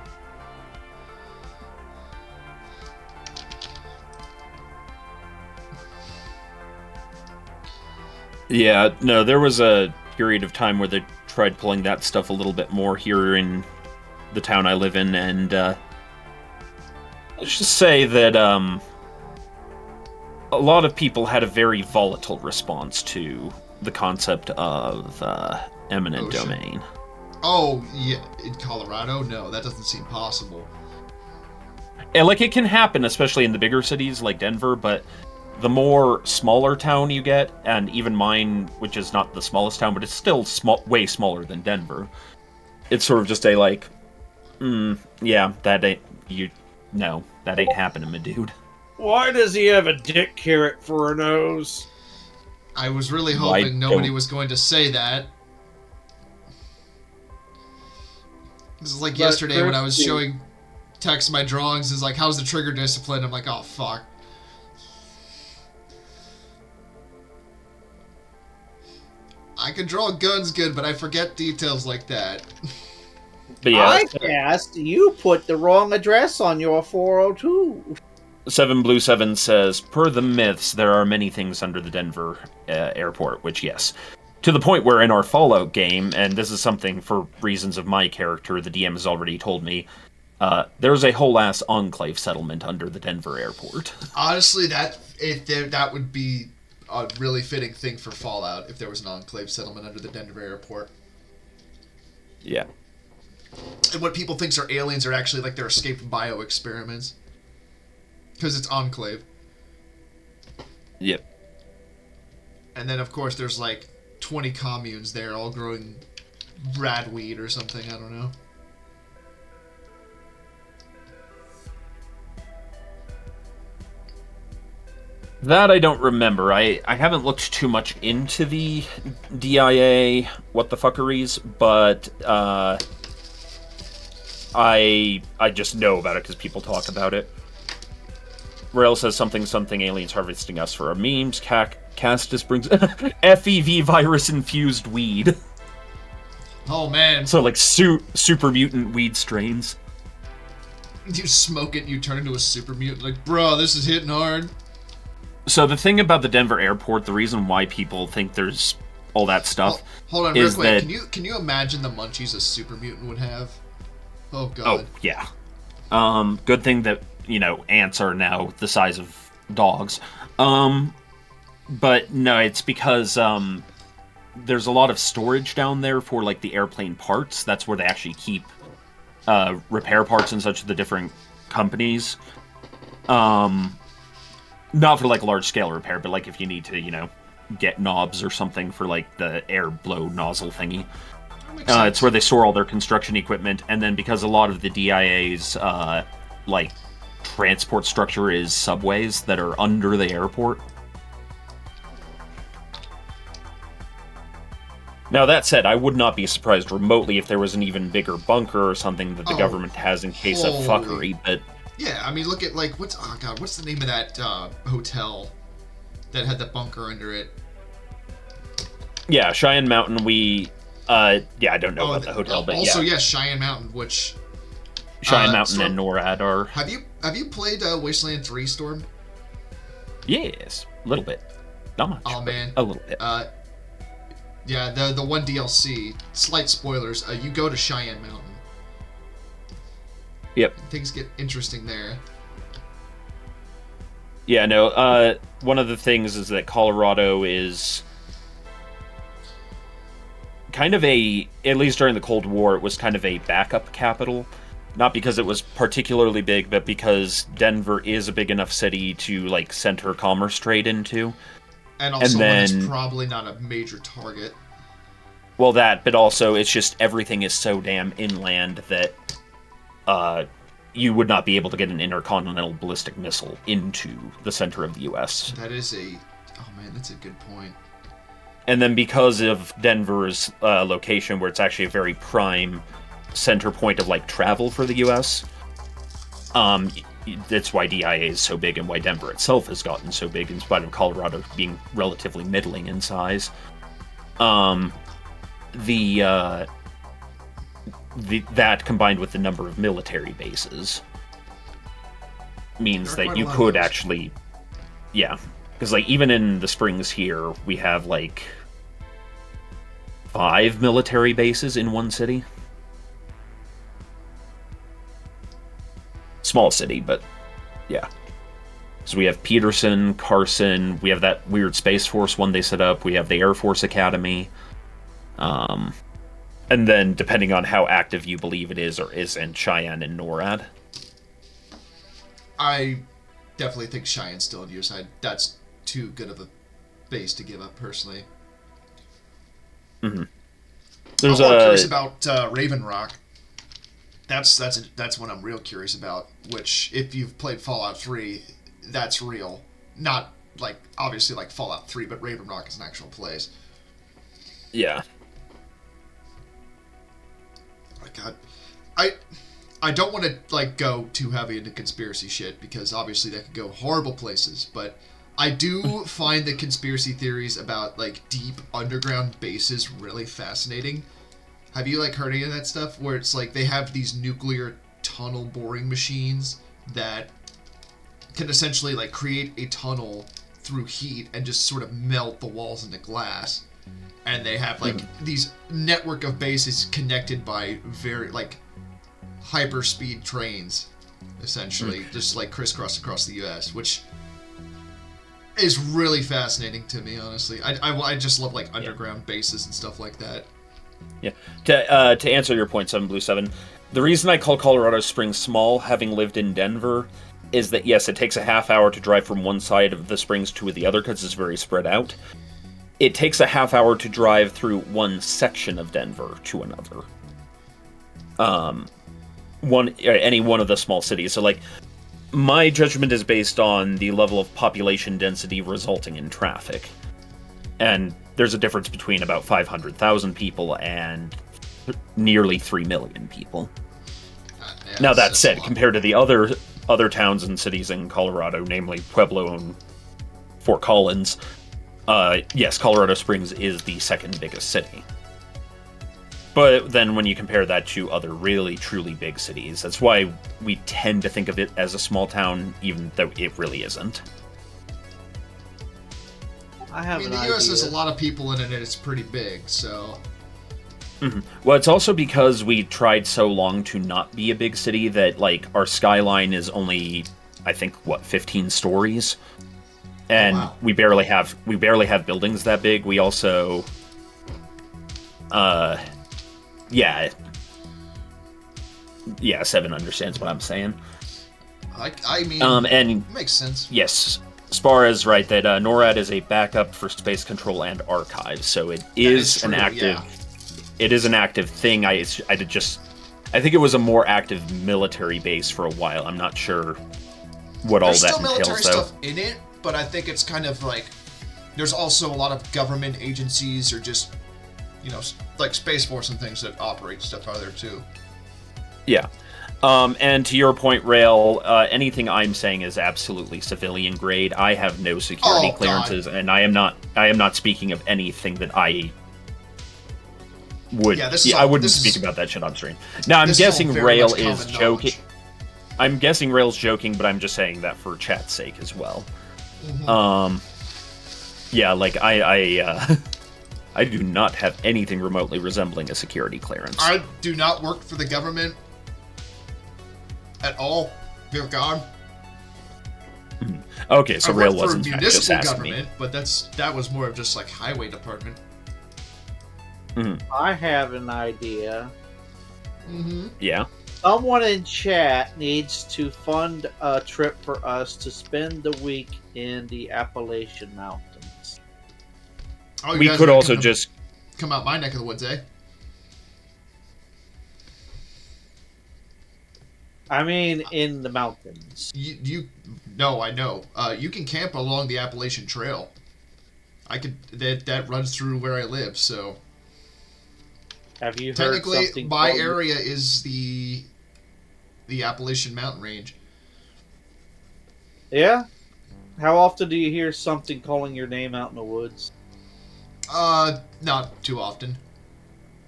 Yeah, no, there was a period of time where they tried pulling that stuff a little bit more here in the town I live in, and let's just say that a lot of people had a very volatile response to the concept of eminent OSHA. domain. Oh, yeah. In Colorado? No, that doesn't seem possible. And, like, it can happen, especially in the bigger cities like Denver, but the more smaller town you get, and even mine, which is not the smallest town, but it's still way smaller than Denver, it's sort of just a, like, yeah, that ain't happening, my dude. Why does he have a dick carrot for a nose? I was really Why hoping nobody don't- was going to say that. This is like But yesterday when I was Christy- showing Tex my drawings. Is like, how's the trigger discipline? I'm like, oh fuck. I can draw guns good, but I forget details like that. But yeah, I cast you put the wrong address on your 402. 7 Blue 7 says, per the myths, there are many things under the Denver airport, which, yes. To the point where in our Fallout game, and this is something for reasons of my character, the DM has already told me, there's a whole-ass enclave settlement under the Denver airport. Honestly, that would be a really fitting thing for Fallout if there was an enclave settlement under the Denver airport. Yeah. And what people think are aliens are actually like their escaped bio experiments. Because it's enclave. Yep. And then, of course, there's like 20 communes there all growing radweed or something. I don't know. That I don't remember. I haven't looked too much into the DIA what the fuckeries, but I just know about it because people talk about it. Rail says something aliens harvesting us for our memes. Castus brings FEV virus infused weed. Oh man! So like super mutant weed strains. You smoke it, and you turn into a super mutant. Like, bro, this is hitting hard. So the thing about the Denver airport, the reason why people think there's all that stuff, hold on, real is quick. that Can you imagine the munchies a super mutant would have? Oh god. Oh yeah. Good thing that ants are now the size of dogs. But no, it's because there's a lot of storage down there for like the airplane parts. That's where they actually keep repair parts and such of the different companies. Not for like large scale repair, but like if you need to, get knobs or something for like the air blow nozzle thingy. It's where they store all their construction equipment, and then because a lot of the DIA's like transport structure is subways that are under the airport. Now that said, I would not be surprised remotely if there was an even bigger bunker or something that the government has in case of fuckery, but... Yeah, I mean, look at, like, what's the name of that hotel that had the bunker under it? Yeah, Cheyenne Mountain, I don't know about the hotel, but also, yeah. Cheyenne Mountain, which... Cheyenne Mountain and NORAD are... Have you played Wasteland 3, Storm? Yes, a little bit. Not much. Oh, man. A little bit. Yeah, the one DLC, slight spoilers, you go to Cheyenne Mountain. Yep. Things get interesting there. Yeah, no, one of the things is that Colorado is kind of at least during the Cold War, it was kind of a backup capital. Not because it was particularly big, but because Denver is a big enough city to, like, center commerce trade into. And also one that's probably not a major target. Well, that, but also it's just everything is so damn inland that you would not be able to get an intercontinental ballistic missile into the center of the U.S. That's a good point. And then because of Denver's location, where it's actually a very prime center point of, like, travel for the U.S., that's why DIA is so big and why Denver itself has gotten so big in spite of Colorado being relatively middling in size. That combined with the number of military bases means that you could actually, because like even in the Springs here, we have like 5 military bases in one city. Small city, but yeah. So we have Peterson, Carson, we have that weird Space Force one they set up, we have the Air Force Academy. And then, depending on how active you believe it is or isn't, Cheyenne and NORAD. I definitely think Cheyenne's still on your side. That's too good of a base to give up, personally. Mm-hmm. I'm more curious about Raven Rock. That's what I'm real curious about. Which, if you've played Fallout 3, that's real. Not like obviously like Fallout 3, but Raven Rock is an actual place. Yeah. God, I don't want to like go too heavy into conspiracy shit because obviously that could go horrible places, but I do find the conspiracy theories about like deep underground bases really fascinating. Have you like heard any of that stuff where it's like they have these nuclear tunnel boring machines that can essentially like create a tunnel through heat and just sort of melt the walls into glass? And they have like these network of bases connected by very like hyper speed trains, essentially, just like crisscross across the U.S. Which is really fascinating to me, honestly. I just love, like, underground bases and stuff like that. Yeah. To answer your point, 7 Blue 7, the reason I call Colorado Springs small, having lived in Denver, is that, yes, it takes a half hour to drive from one side of the springs to the other because it's very spread out. It takes a half hour to drive through one section of Denver to another. Any one of the small cities. So, like, my judgment is based on the level of population density resulting in traffic. And there's a difference between about 500,000 people and nearly 3 million people. Yeah, Now, that that's said, a lot. compared to the other towns and cities in Colorado, namely Pueblo and Fort Collins, yes, Colorado Springs is the second biggest city. But then when you compare that to other really, truly big cities, that's why we tend to think of it as a small town, even though it really isn't. I I have mean, an the U.S. idea. has a lot of people in it, and it's pretty big, so... Well, it's also because we tried so long to not be a big city that, like, our skyline is only, I think, 15 stories? And wow. we barely have buildings that big. We also... Yeah, 7 understands what I'm saying. I mean, And makes sense. yes, Spar is right that NORAD is a backup for space control and archives, so it is an true, active. yeah. It is an active thing. I think it was a more active military base for a while. I'm not sure what There's all still that military entails, though. stuff in it, but I think it's kind of like... There's also a lot of government agencies or just, you know, like Space Force and things that operate stuff are there, too. Yeah. And to your point, Rail, anything I'm saying is absolutely civilian grade. I have no security Oh, God. clearances, and I am not speaking of anything that I would. Yeah, this is I all- wouldn't this speak is- about that shit on stream. Now, I'm this is all guessing very Rail much is common joking. knowledge. I'm guessing Rail's joking, but I'm just saying that for chat's sake as well. Mm-hmm. Yeah, like I I do not have anything remotely resembling a security clearance. I do not work for the government at all. Dear God. Okay, so I Rail work for was in fact just municipal asking me. government, but that was more of just like highway department. I have an idea. Mm-hmm. Yeah. Someone in chat needs to fund a trip for us to spend the week in the Appalachian Mountains. Oh, you We guys could are also gonna just come out my neck of the woods, eh? I mean, in the mountains. No, I know. You can camp along the Appalachian Trail. That runs through where I live, so Have you heard technically something? my called- area is the Appalachian Mountain Range. Yeah. How often do you hear something calling your name out in the woods? Not too often.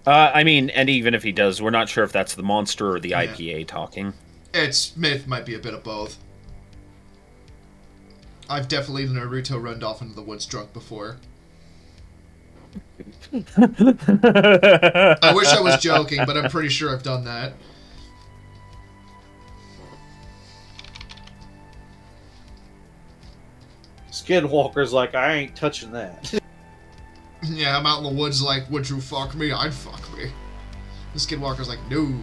I mean, and even if he does, we're not sure if that's the monster or the Yeah. IPA talking. It might be a bit of both. I've definitely Naruto run off into the woods drunk before. I wish I was joking, but I'm pretty sure I've done that. Skinwalker's like, I ain't touching that. Yeah, I'm out in the woods like, would you fuck me? I'd fuck me. The Skinwalker's like, no.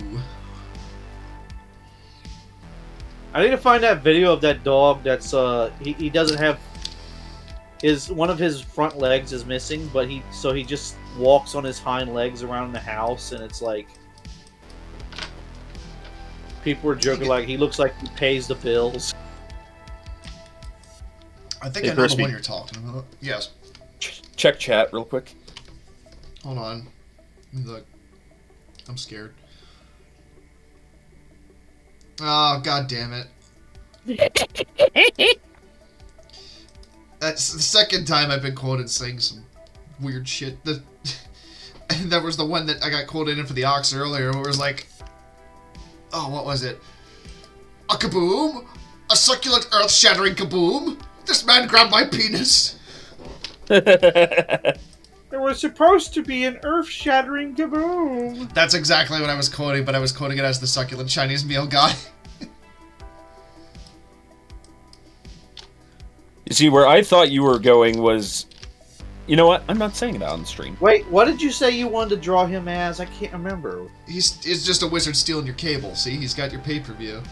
I need to find that video of that dog that's he doesn't have one of his front legs is missing, but he just walks on his hind legs around the house, and it's like people are joking like he looks like he pays the bills. I think Hey, I know the Crispy. one you're talking about. Yes. Check chat real quick. Hold on. Let me look. I'm scared. Oh, god damn it. That's the second time I've been quoted saying some weird shit. And that was the one that I got quoted in for the Ox earlier, where it was like, oh, what was it? A kaboom? A succulent earth-shattering kaboom? This man grabbed my penis. There was supposed to be an earth-shattering kaboom. That's exactly what I was quoting, but I was quoting it as the succulent Chinese meal guy. See, where I thought you were going was, you know what? I'm not saying that on stream. Wait, what did you say you wanted to draw him as? I can't remember. He's just a wizard stealing your cable. See, he's got your pay-per-view.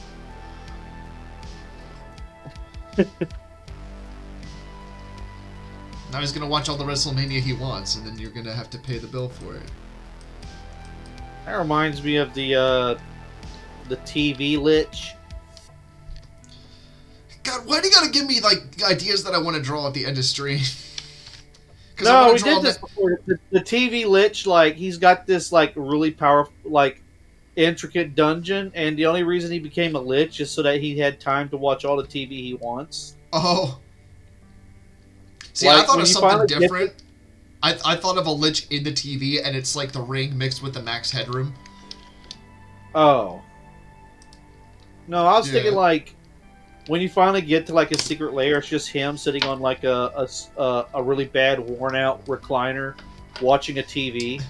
Now he's gonna watch all the WrestleMania he wants, and then you're gonna have to pay the bill for it. That reminds me of the TV lich. God, why do you gotta give me like ideas that I want to draw at the end of stream? No, we did this before. The TV lich, like he's got this like really powerful, like intricate dungeon, and the only reason he became a lich is so that he had time to watch all the TV he wants. Oh. See, Like, I thought when of you something finally get different. I thought of a lich in the TV, and it's like the ring mixed with the max headroom. Oh. No, I was Yeah. thinking like when you finally get to like a secret lair, it's just him sitting on like a really bad, worn out recliner, watching a TV.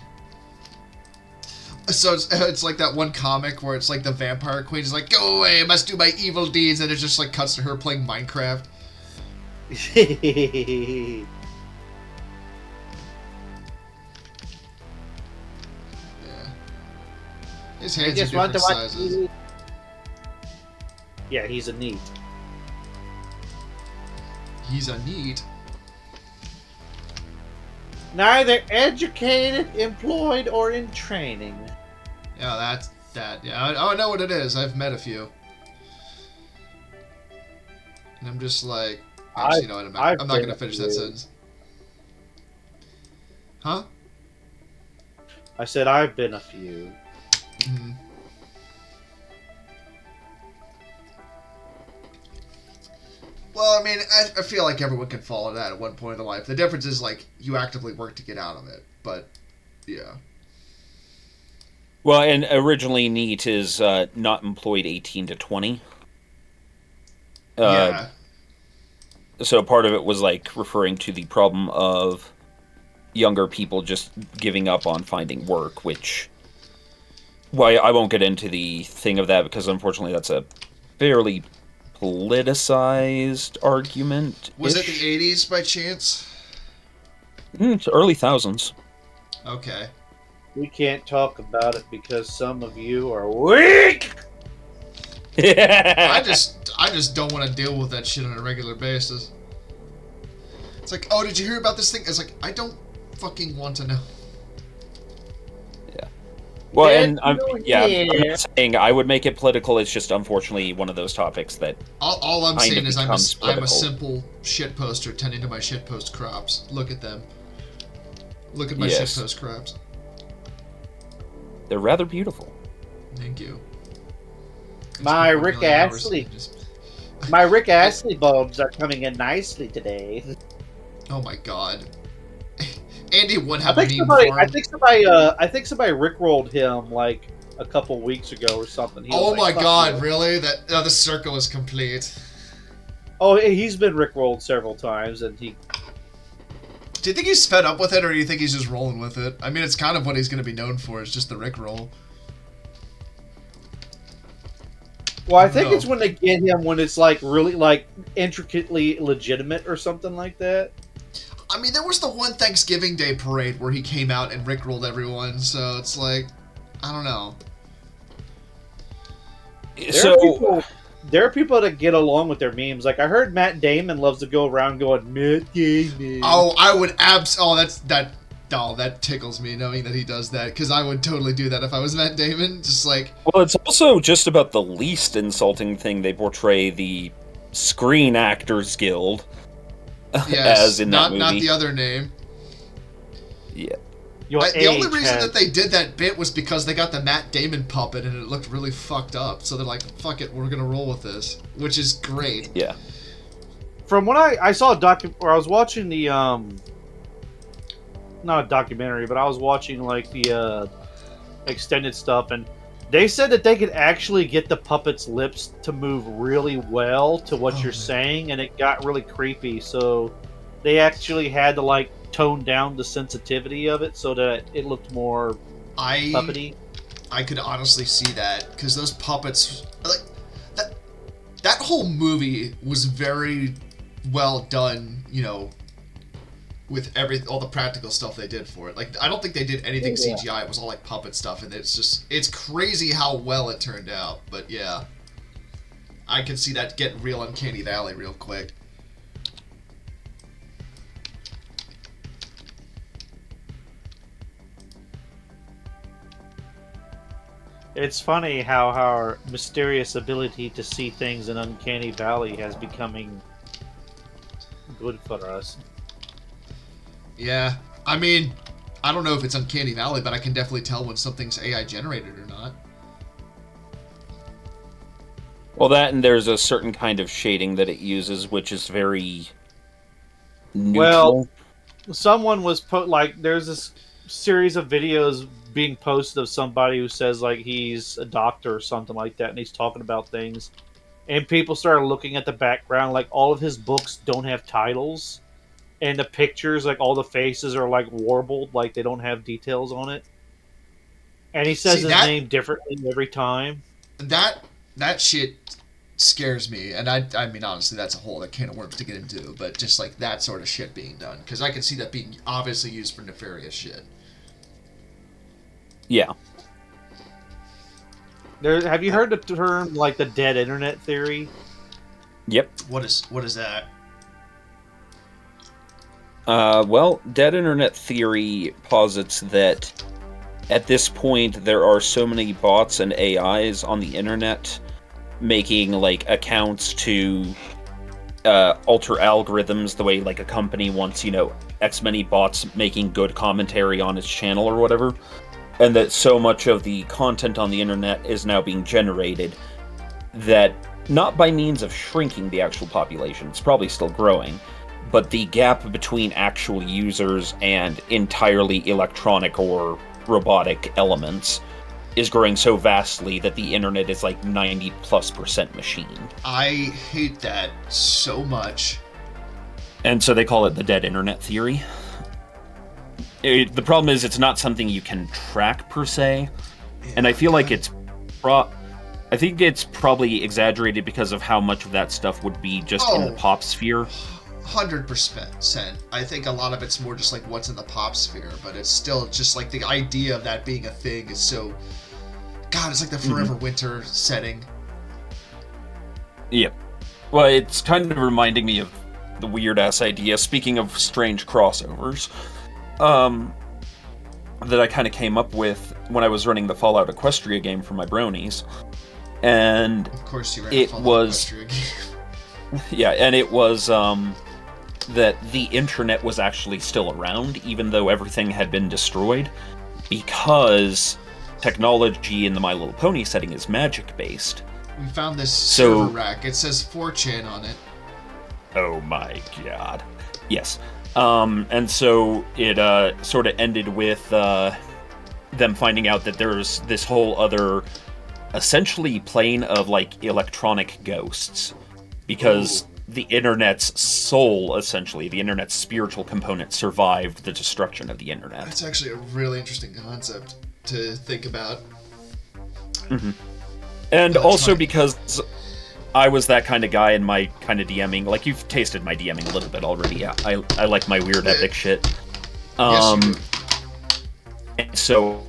So it's like that one comic where it's like the vampire queen is like, "Go away, I must do my evil deeds," and it just like cuts to her playing Minecraft. Yeah. His hands are different sizes. Yeah, he's a neat. He's a neat. Neither educated, employed, or in training. Yeah, that's that. Yeah, I know what it is. I've met a few. And I'm just like, actually, you know what? I'm not going to finish that sentence. Huh? I said I've been a few. Mm-hmm. Well, I mean, I feel like everyone can fall into that at one point in their life. The difference is, like, you actively work to get out of it. But, yeah. Well, and originally NEAT is not employed 18 to 20. Yeah. So part of it was, like, referring to the problem of younger people just giving up on finding work, which... Well, I won't get into the thing of that, because unfortunately that's a fairly politicized argument. Was it the 80s by chance? It's early thousands. Okay. We can't talk about it because some of you are weak. I just don't want to deal with that shit on a regular basis. It's like, oh, did you hear about this thing? It's like, I don't fucking want to know. Yeah. Well, Get and I'm here. not saying I would make it political. It's just unfortunately one of those topics that All I'm kind saying of is I'm becomes a political. simple shit poster tending to my shit post crops. Look at them. Look at my Yes. shit post crops. they're rather beautiful. Thank you. My It's been Rick 1 million hours. Astley. My Rick Astley bulbs are coming in nicely today. Oh my god. Andy would I have think a meme somebody, for I him. think somebody rickrolled him like a couple weeks ago or something. He was Oh like, my "Fuck god, you." really? That the circle is complete. Oh, he's been rickrolled several times, and he. Do you think he's fed up with it, or do you think he's just rolling with it? I mean, it's kind of what he's going to be known for, is just the Rick roll. Well, I think No. it's when they get him when it's like really like intricately legitimate or something like that. I mean, there was the one Thanksgiving Day parade where he came out and Rick rolled everyone, so it's like, I don't know. There are people that get along with their memes. Like I heard Matt Damon loves to go around going Matt Damon. Oh, I would that tickles me knowing that he does that, because I would totally do that if I was Matt Damon. Just like, Well, it's also just about the least insulting thing they portray the Screen Actors Guild yes, as in that movie. not the other name. Yeah. The only reason that they did that bit was because they got the Matt Damon puppet and it looked really fucked up. So they're like, fuck it, we're gonna roll with this, which is great. Yeah. From what I saw or I was watching the not a documentary, but I was watching like the extended stuff, and they said that they could actually get the puppet's lips to move really well to what you're saying, and it got really creepy. So they actually had to like tone down the sensitivity of it so that it looked more puppety. I could honestly see that, because those puppets, like that whole movie was very well done, with all the practical stuff they did for it. Like, I don't think they did anything CGI. It was all like puppet stuff, and it's crazy how well it turned out. But yeah, I can see that get real Uncanny Valley real quick. It's funny how our mysterious ability to see things in Uncanny Valley has becoming good for us. Yeah, I mean, I don't know if it's Uncanny Valley, but I can definitely tell when something's AI generated or not. Well, that and there's a certain kind of shading that it uses, which is very neutral. Well, someone was there's this series of videos being posted of somebody who says like he's a doctor or something like that, and he's talking about things, and people started looking at the background, like all of his books don't have titles, and the pictures, like all the faces are like warbled, like they don't have details on it, and he says his name differently every time. That shit scares me, and I mean, honestly, that's a whole other can of worms to get into, but just like that sort of shit being done, because I can see that being obviously used for nefarious shit. Yeah. Have you heard the term like the dead internet theory? Yep. What is that? Well, dead internet theory posits that at this point there are so many bots and AIs on the internet making like accounts to alter algorithms the way like a company wants, X many bots making good commentary on its channel or whatever. And that so much of the content on the internet is now being generated that, not by means of shrinking the actual population, it's probably still growing, but the gap between actual users and entirely electronic or robotic elements is growing so vastly that the internet is like 90+% machine. I hate that so much. And so they call it the dead internet theory. The problem is it's not something you can track per se, and I feel like I think it's probably exaggerated because of how much of that stuff would be just in the pop sphere. 100%. I think a lot of it's more just like what's in the pop sphere, but it's still just like the idea of that being a thing is so... God, it's like the Forever Winter setting. Yeah. Well, it's kind of reminding me of the weird-ass idea, speaking of strange crossovers, that I kind of came up with when I was running the Fallout Equestria game for my bronies. And of course you ran a Fallout Equestria game. Yeah, and it was that the internet was actually still around, even though everything had been destroyed, because technology in the My Little Pony setting is magic-based. We found this server rack. It says 4chan on it. Oh my god. Yes. And so it sort of ended with them finding out that there's this whole other, essentially, plane of like electronic ghosts, because the internet's soul, essentially, the internet's spiritual component, survived the destruction of the internet. That's actually a really interesting concept to think about. Mm-hmm. And also because I was that kind of guy in my kind of DMing. Like, you've tasted my DMing a little bit already. Yeah, I like my weird epic shit. Yes, you do. And so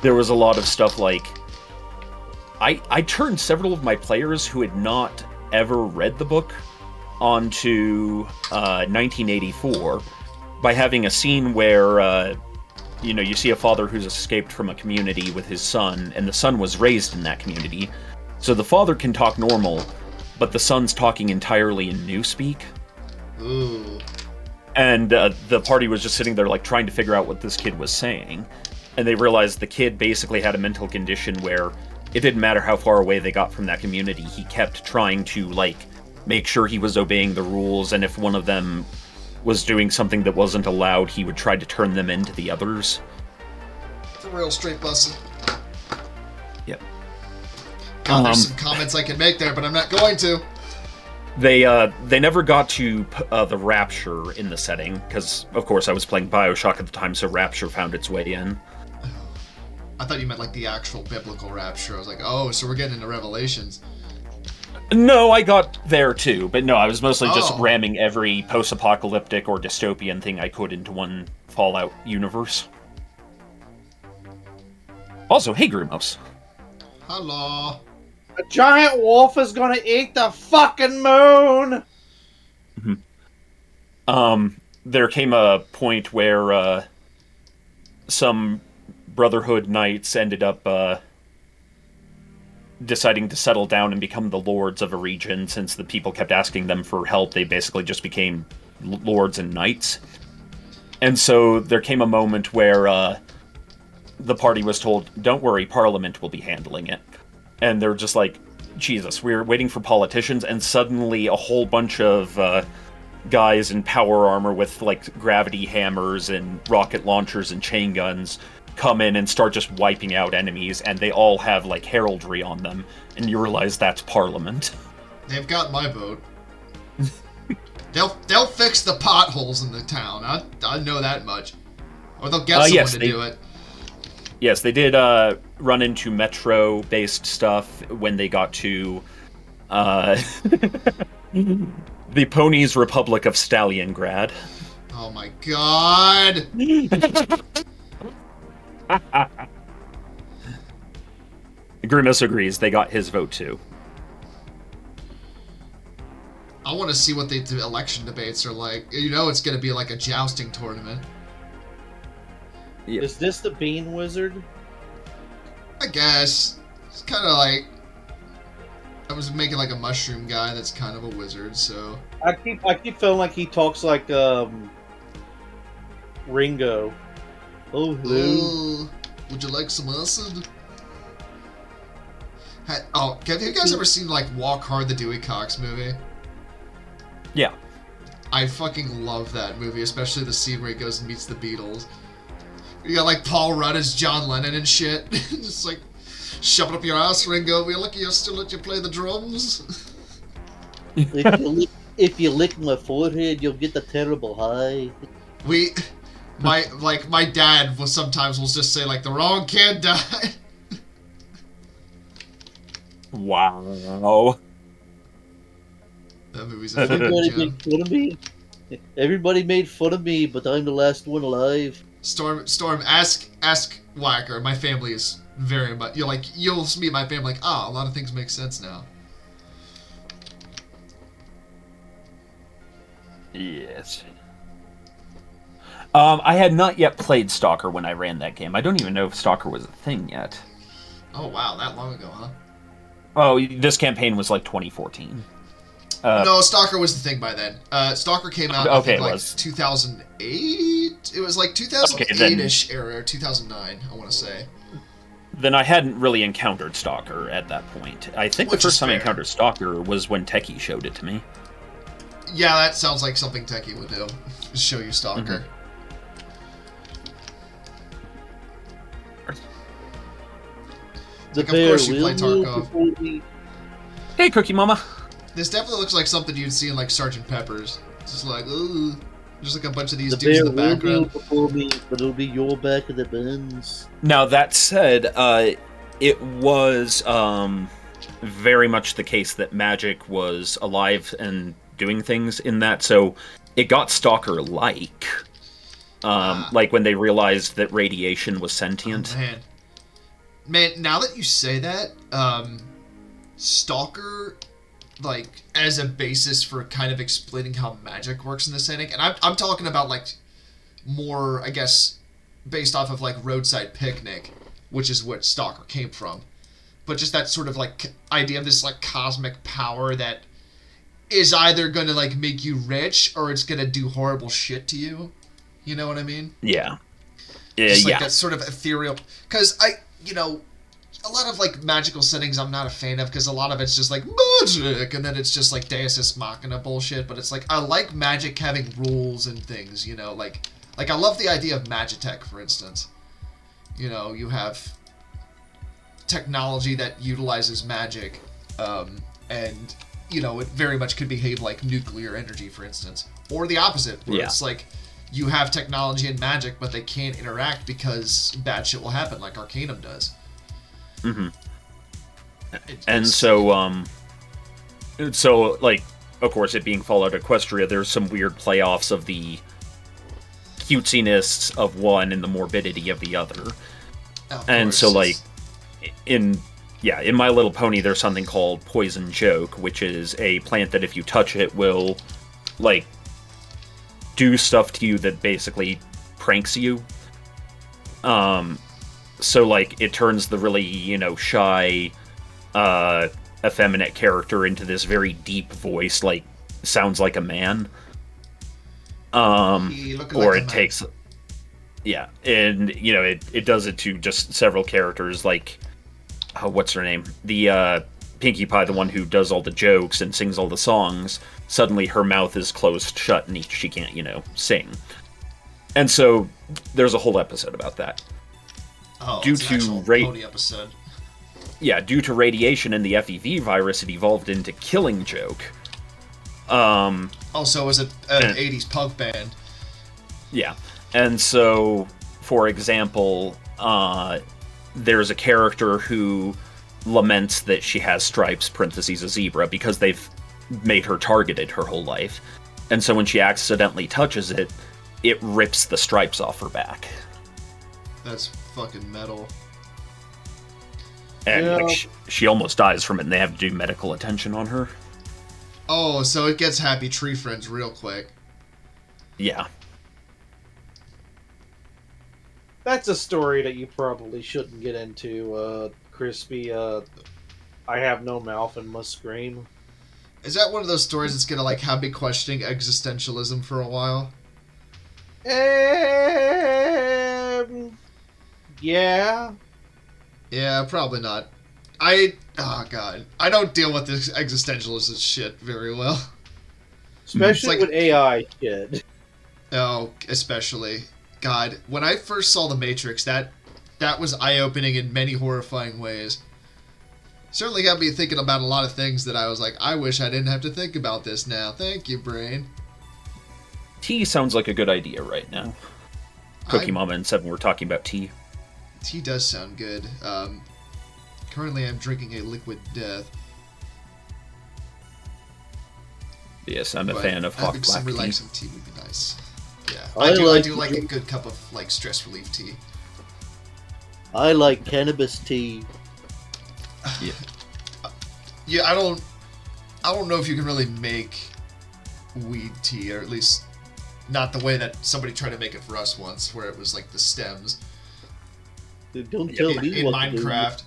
there was a lot of stuff like I turned several of my players who had not ever read the book onto 1984 by having a scene where you see a father who's escaped from a community with his son, and the son was raised in that community. So the father can talk normal, but the son's talking entirely in Newspeak. Ooh. And the party was just sitting there, like, trying to figure out what this kid was saying. And they realized the kid basically had a mental condition where it didn't matter how far away they got from that community, he kept trying to, like, make sure he was obeying the rules, and if one of them was doing something that wasn't allowed, he would try to turn them into the others. It's a real straight bussin'. Yep. God, there's some comments I can make there, but I'm not going to. They never got to the Rapture in the setting, because, of course, I was playing Bioshock at the time, so Rapture found its way in. I thought you meant, like, the actual biblical Rapture. I was like, oh, so we're getting into Revelations. No, I got there too, but no, I was mostly just Oh. ramming every post-apocalyptic or dystopian thing I could into one Fallout universe. Also, hey, Grumos. Hello. A giant wolf is gonna eat the fucking moon! There came a point where some Brotherhood knights ended up deciding to settle down and become the lords of a region. Since the people kept asking them for help, they basically just became lords and knights. And so there came a moment where the party was told, don't worry, Parliament will be handling it. And they're just like, Jesus, we're waiting for politicians, and suddenly a whole bunch of guys in power armor with, like, gravity hammers and rocket launchers and chain guns come in and start just wiping out enemies, and they all have, like, heraldry on them, and you realize that's Parliament. They've got my vote. They'll fix the potholes in the town. I know that much. Or they'll get someone to do it. Yes, they did run into Metro-based stuff when they got to the Ponies Republic of Stalliongrad. Oh my god! Grimace agrees, they got his vote too. I want to see what the election debates are like. You know it's going to be like a jousting tournament. Yep. Is this the Bean Wizard? I guess. It's kind of like... I was making like a mushroom guy that's kind of a wizard, so... I keep feeling like he talks like Ringo. Oh, hello. Ooh, would you like some acid? Have you guys ever seen like Walk Hard, the Dewey Cox movie? Yeah. I fucking love that movie, especially the scene where he goes and meets the Beatles. You got like Paul Rudd as John Lennon and shit. Just like, shove it up your ass, Ringo. We're lucky I'll still let you play the drums. If you lick my forehead, you'll get the terrible high. My dad will sometimes just say like the wrong kid died. Wow. That movie's a fucking gem. Made fun of me. Everybody made fun of me, but I'm the last one alive. Storm, ask Whacker. My family is very much. You'll meet my family like, a lot of things make sense now. Yes. I had not yet played Stalker when I ran that game. I don't even know if Stalker was a thing yet. Oh wow, that long ago, huh? Oh, this campaign was like 2014. No, Stalker was the thing by then. Stalker came out I think, like 2008. It was like 2008-ish era, 2009, I want to say. Then I hadn't really encountered Stalker at that point. I think the first time I encountered Stalker was when Techie showed it to me. Yeah, that sounds like something Techie would do. Show you Stalker. Of course you play Tarkov. Hey, Cookie Mama. This definitely looks like something you'd see in like Sgt. Pepper's. Just like, ooh, just like a bunch of these dudes in the background. Before me, but it'll be your back of the Benz. Now that said, it was very much the case that magic was alive and doing things in that, so it got Stalker-like. Like when they realized that radiation was sentient. Oh, man, now that you say that, Stalker, like, as a basis for kind of explaining how magic works in the setting, and I'm talking about, like, more, I guess, based off of, like, Roadside Picnic, which is what Stalker came from. But just that sort of, like, idea of this, like, cosmic power that is either gonna, like, make you rich, or it's gonna do horrible shit to you. You know what I mean? Yeah. Just like that sort of ethereal... Because a lot of, like, magical settings I'm not a fan of, because a lot of it's just, like, magic, and then it's just, like, Deus Ex Machina bullshit, but it's, like, I like magic having rules and things, like I love the idea of Magitech, for instance. You have technology that utilizes magic, and, it very much could behave like nuclear energy, for instance. Or the opposite, where it's, like, you have technology and magic, but they can't interact because bad shit will happen, like Arcanum does. And so, So, like, of course, it being Fallout Equestria, there's some weird playoffs of the cutesiness of one and the morbidity of the other. Of And course, so, like, it's- in My Little Pony, there's something called Poison Joke, which is a plant that if you touch it will, like, do stuff to you that basically pranks you. So, like, it turns the really, shy, effeminate character into this very deep voice, like, sounds like a man. He looking Or like a it man. takes... Yeah, and, it does it to just several characters, like... what's her name? The Pinkie Pie, the one who does all the jokes and sings all the songs, suddenly her mouth is closed shut and she can't, sing. And so there's a whole episode about that. Oh, due it's an to actual rate- pony episode. Yeah, due to radiation and the FEV virus, it evolved into Killing Joke. Also, it was an 80s punk band. Yeah, and so, for example, there's a character who laments that she has stripes, parentheses, a zebra, because they've made her targeted her whole life. And so when she accidentally touches it, it rips the stripes off her back. That's fucking metal. And Yeah. like, she almost dies from it, and they have to do medical attention on her. Oh, so it gets happy tree friends real quick. Yeah. That's a story that you probably shouldn't get into, Crispy. I have no mouth and must scream. Is that one of those stories that's gonna like have me questioning existentialism for a while? Yeah. Yeah, probably not. Oh god, I don't deal with this existentialist shit very well. Especially It's like- with AI shit. Oh, especially. God, when I first saw The Matrix, that was eye-opening in many horrifying ways. Certainly got me thinking about a lot of things that I was like, I wish I didn't have to think about this now. Thank you, brain. Tea sounds like a good idea right now. Cookie I- Mama and Seven were talking about tea. Tea does sound good. Currently I'm drinking a liquid death. Yes, I'm a but fan of I hot think black some tea. relaxing tea would be nice. Yeah, I I do like like a drink- good cup of like stress relief tea. I like cannabis tea. Yeah, I don't know if you can really make weed tea, or at least not the way that somebody tried to make it for us once, where it was like the stems Dude, don't tell in me what to do. Minecraft.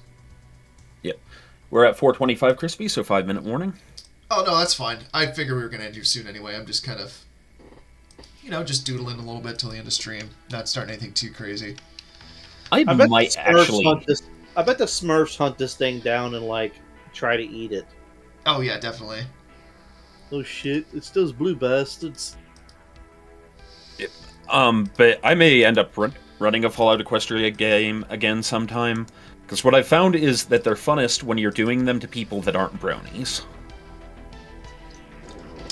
We're at 4:25 Crispy, so 5-minute warning. Oh no, that's fine. I figure we were gonna end you soon anyway. I'm just kind of, just doodling a little bit till the end of stream, not starting anything too crazy. I I bet might the Smurfs actually. hunt this. I bet the Smurfs hunt this thing down and like try to eat it. Oh yeah, definitely. Oh shit, it's those blue bastards. But I may end up running a Fallout Equestria game again sometime. Because what I've found is that they're funnest when you're doing them to people that aren't bronies.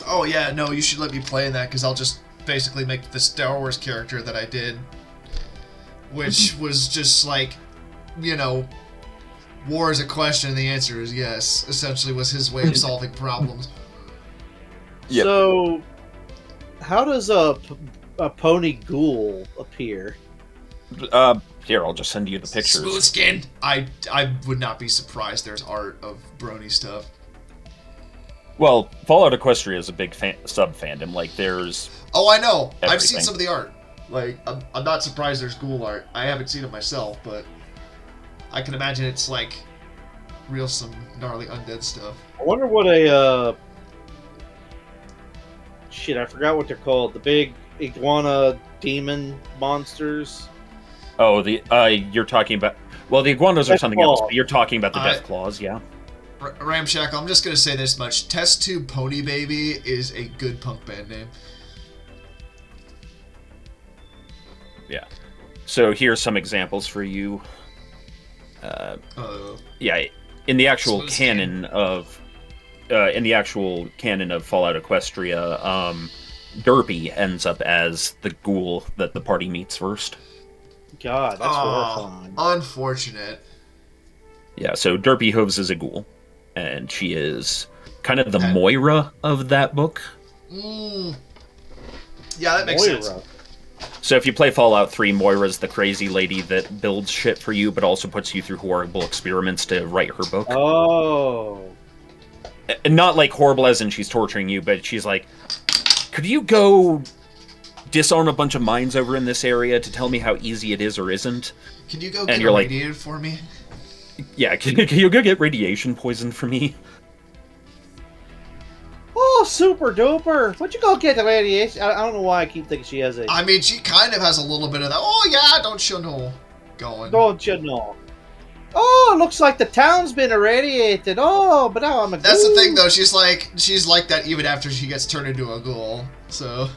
Oh yeah, no, you should let me play in that because I'll just basically make the Star Wars character that I did, which was just like, war is a question and the answer is yes. Essentially, was his way of solving problems. Yep. So, how does a pony ghoul appear? Here, I'll just send you the pictures. Smooth skinned. I would not be surprised. There's art of brony stuff. Well, Fallout Equestria is a big sub fandom. Like, there's Oh, I know. I've seen Everything. some of the art. Like, I'm not surprised there's ghoul art. I haven't seen it myself, but I can imagine it's like some gnarly undead stuff. I wonder what a shit. I forgot what they're called. The big iguana demon monsters. oh the you're talking about. Well, the iguanas are Death something else. Claw. But you're talking about the I- Death Claws, yeah. Ramshackle, I'm just gonna say this much: Test Tube Pony Baby is a good punk band name. Yeah. So here's some examples for you. Yeah, in the actual Smooth canon of Fallout Equestria, Derpy ends up as the ghoul that the party meets first. God, that's horrifying. Unfortunate. Yeah, so Derpy Hooves is a ghoul, and she is kind of the Okay. Moira of that book. Mm. Yeah, that makes sense. So if you play Fallout 3, Moira's the crazy lady that builds shit for you, but also puts you through horrible experiments to write her book. Oh. And not like horrible as in she's torturing you, but she's like, could you go disarm a bunch of mines over in this area to tell me how easy it is or isn't? Can you go And get you're like- irradiated for me? Yeah, can you go get radiation poisoned for me? Oh, super duper! What'd you go get the radiation? I don't know why I keep thinking she has a. I mean, she kind of has a little bit of that. Oh yeah, don't you know? Going. Don't you know? Oh, looks like the town's been irradiated. Oh, but now I'm a. That's the ghoul. thing, though. She's like that even after she gets turned into a ghoul. So.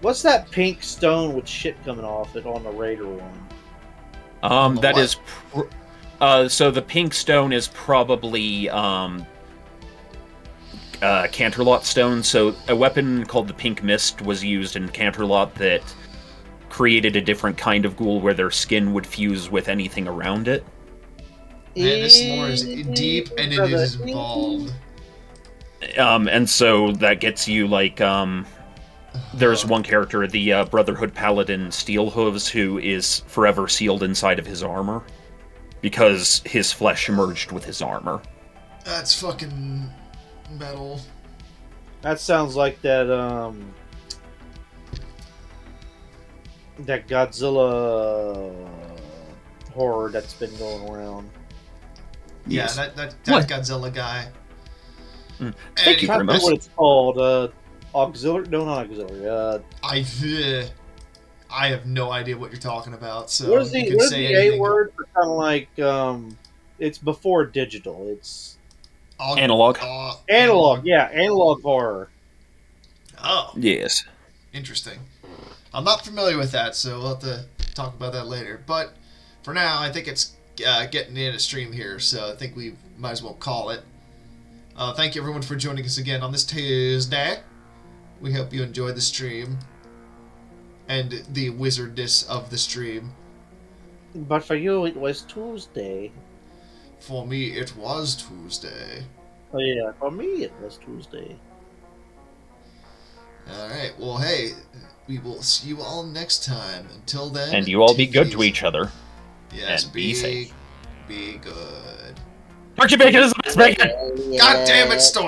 What's that pink stone with shit coming off it on the Raider one? That what? is. So the pink stone is probably Canterlot stone. So a weapon called the Pink Mist was used in Canterlot that created a different kind of ghoul where their skin would fuse with anything around it. Man, this lore is deep and it is involved. And so that gets you like there's one character, the Brotherhood Paladin Steelhooves, who is forever sealed inside of his armor because his flesh merged with his armor. That's fucking metal. That sounds like that that Godzilla horror that's been going around. Yeah, Yes. that What? Godzilla guy. Thank you, I don't know Grimace. what it's called. Auxiliary? No, not auxiliary. I have no idea what you're talking about. So What is you the can what is say the anything. A word for kind of like it's before digital. It's Analog. analog. Yeah, analog horror. Oh, Yes. interesting. I'm not familiar with that, so we'll have to talk about that later. But for now, I think it's getting in a stream here, so I think we might as well call it. Thank you everyone for joining us again on this Tuesday. We hope you enjoyed the stream and the wizardness of the stream. But for you, it was Tuesday. For me, it was Tuesday. Oh yeah, for me, it was Tuesday. Alright, well, hey, we will see you all next time. Until then... And you all be take good it to easy. each other. Yes, and be safe. Be good. Turkey bacon is the best bacon! God damn it, Storm!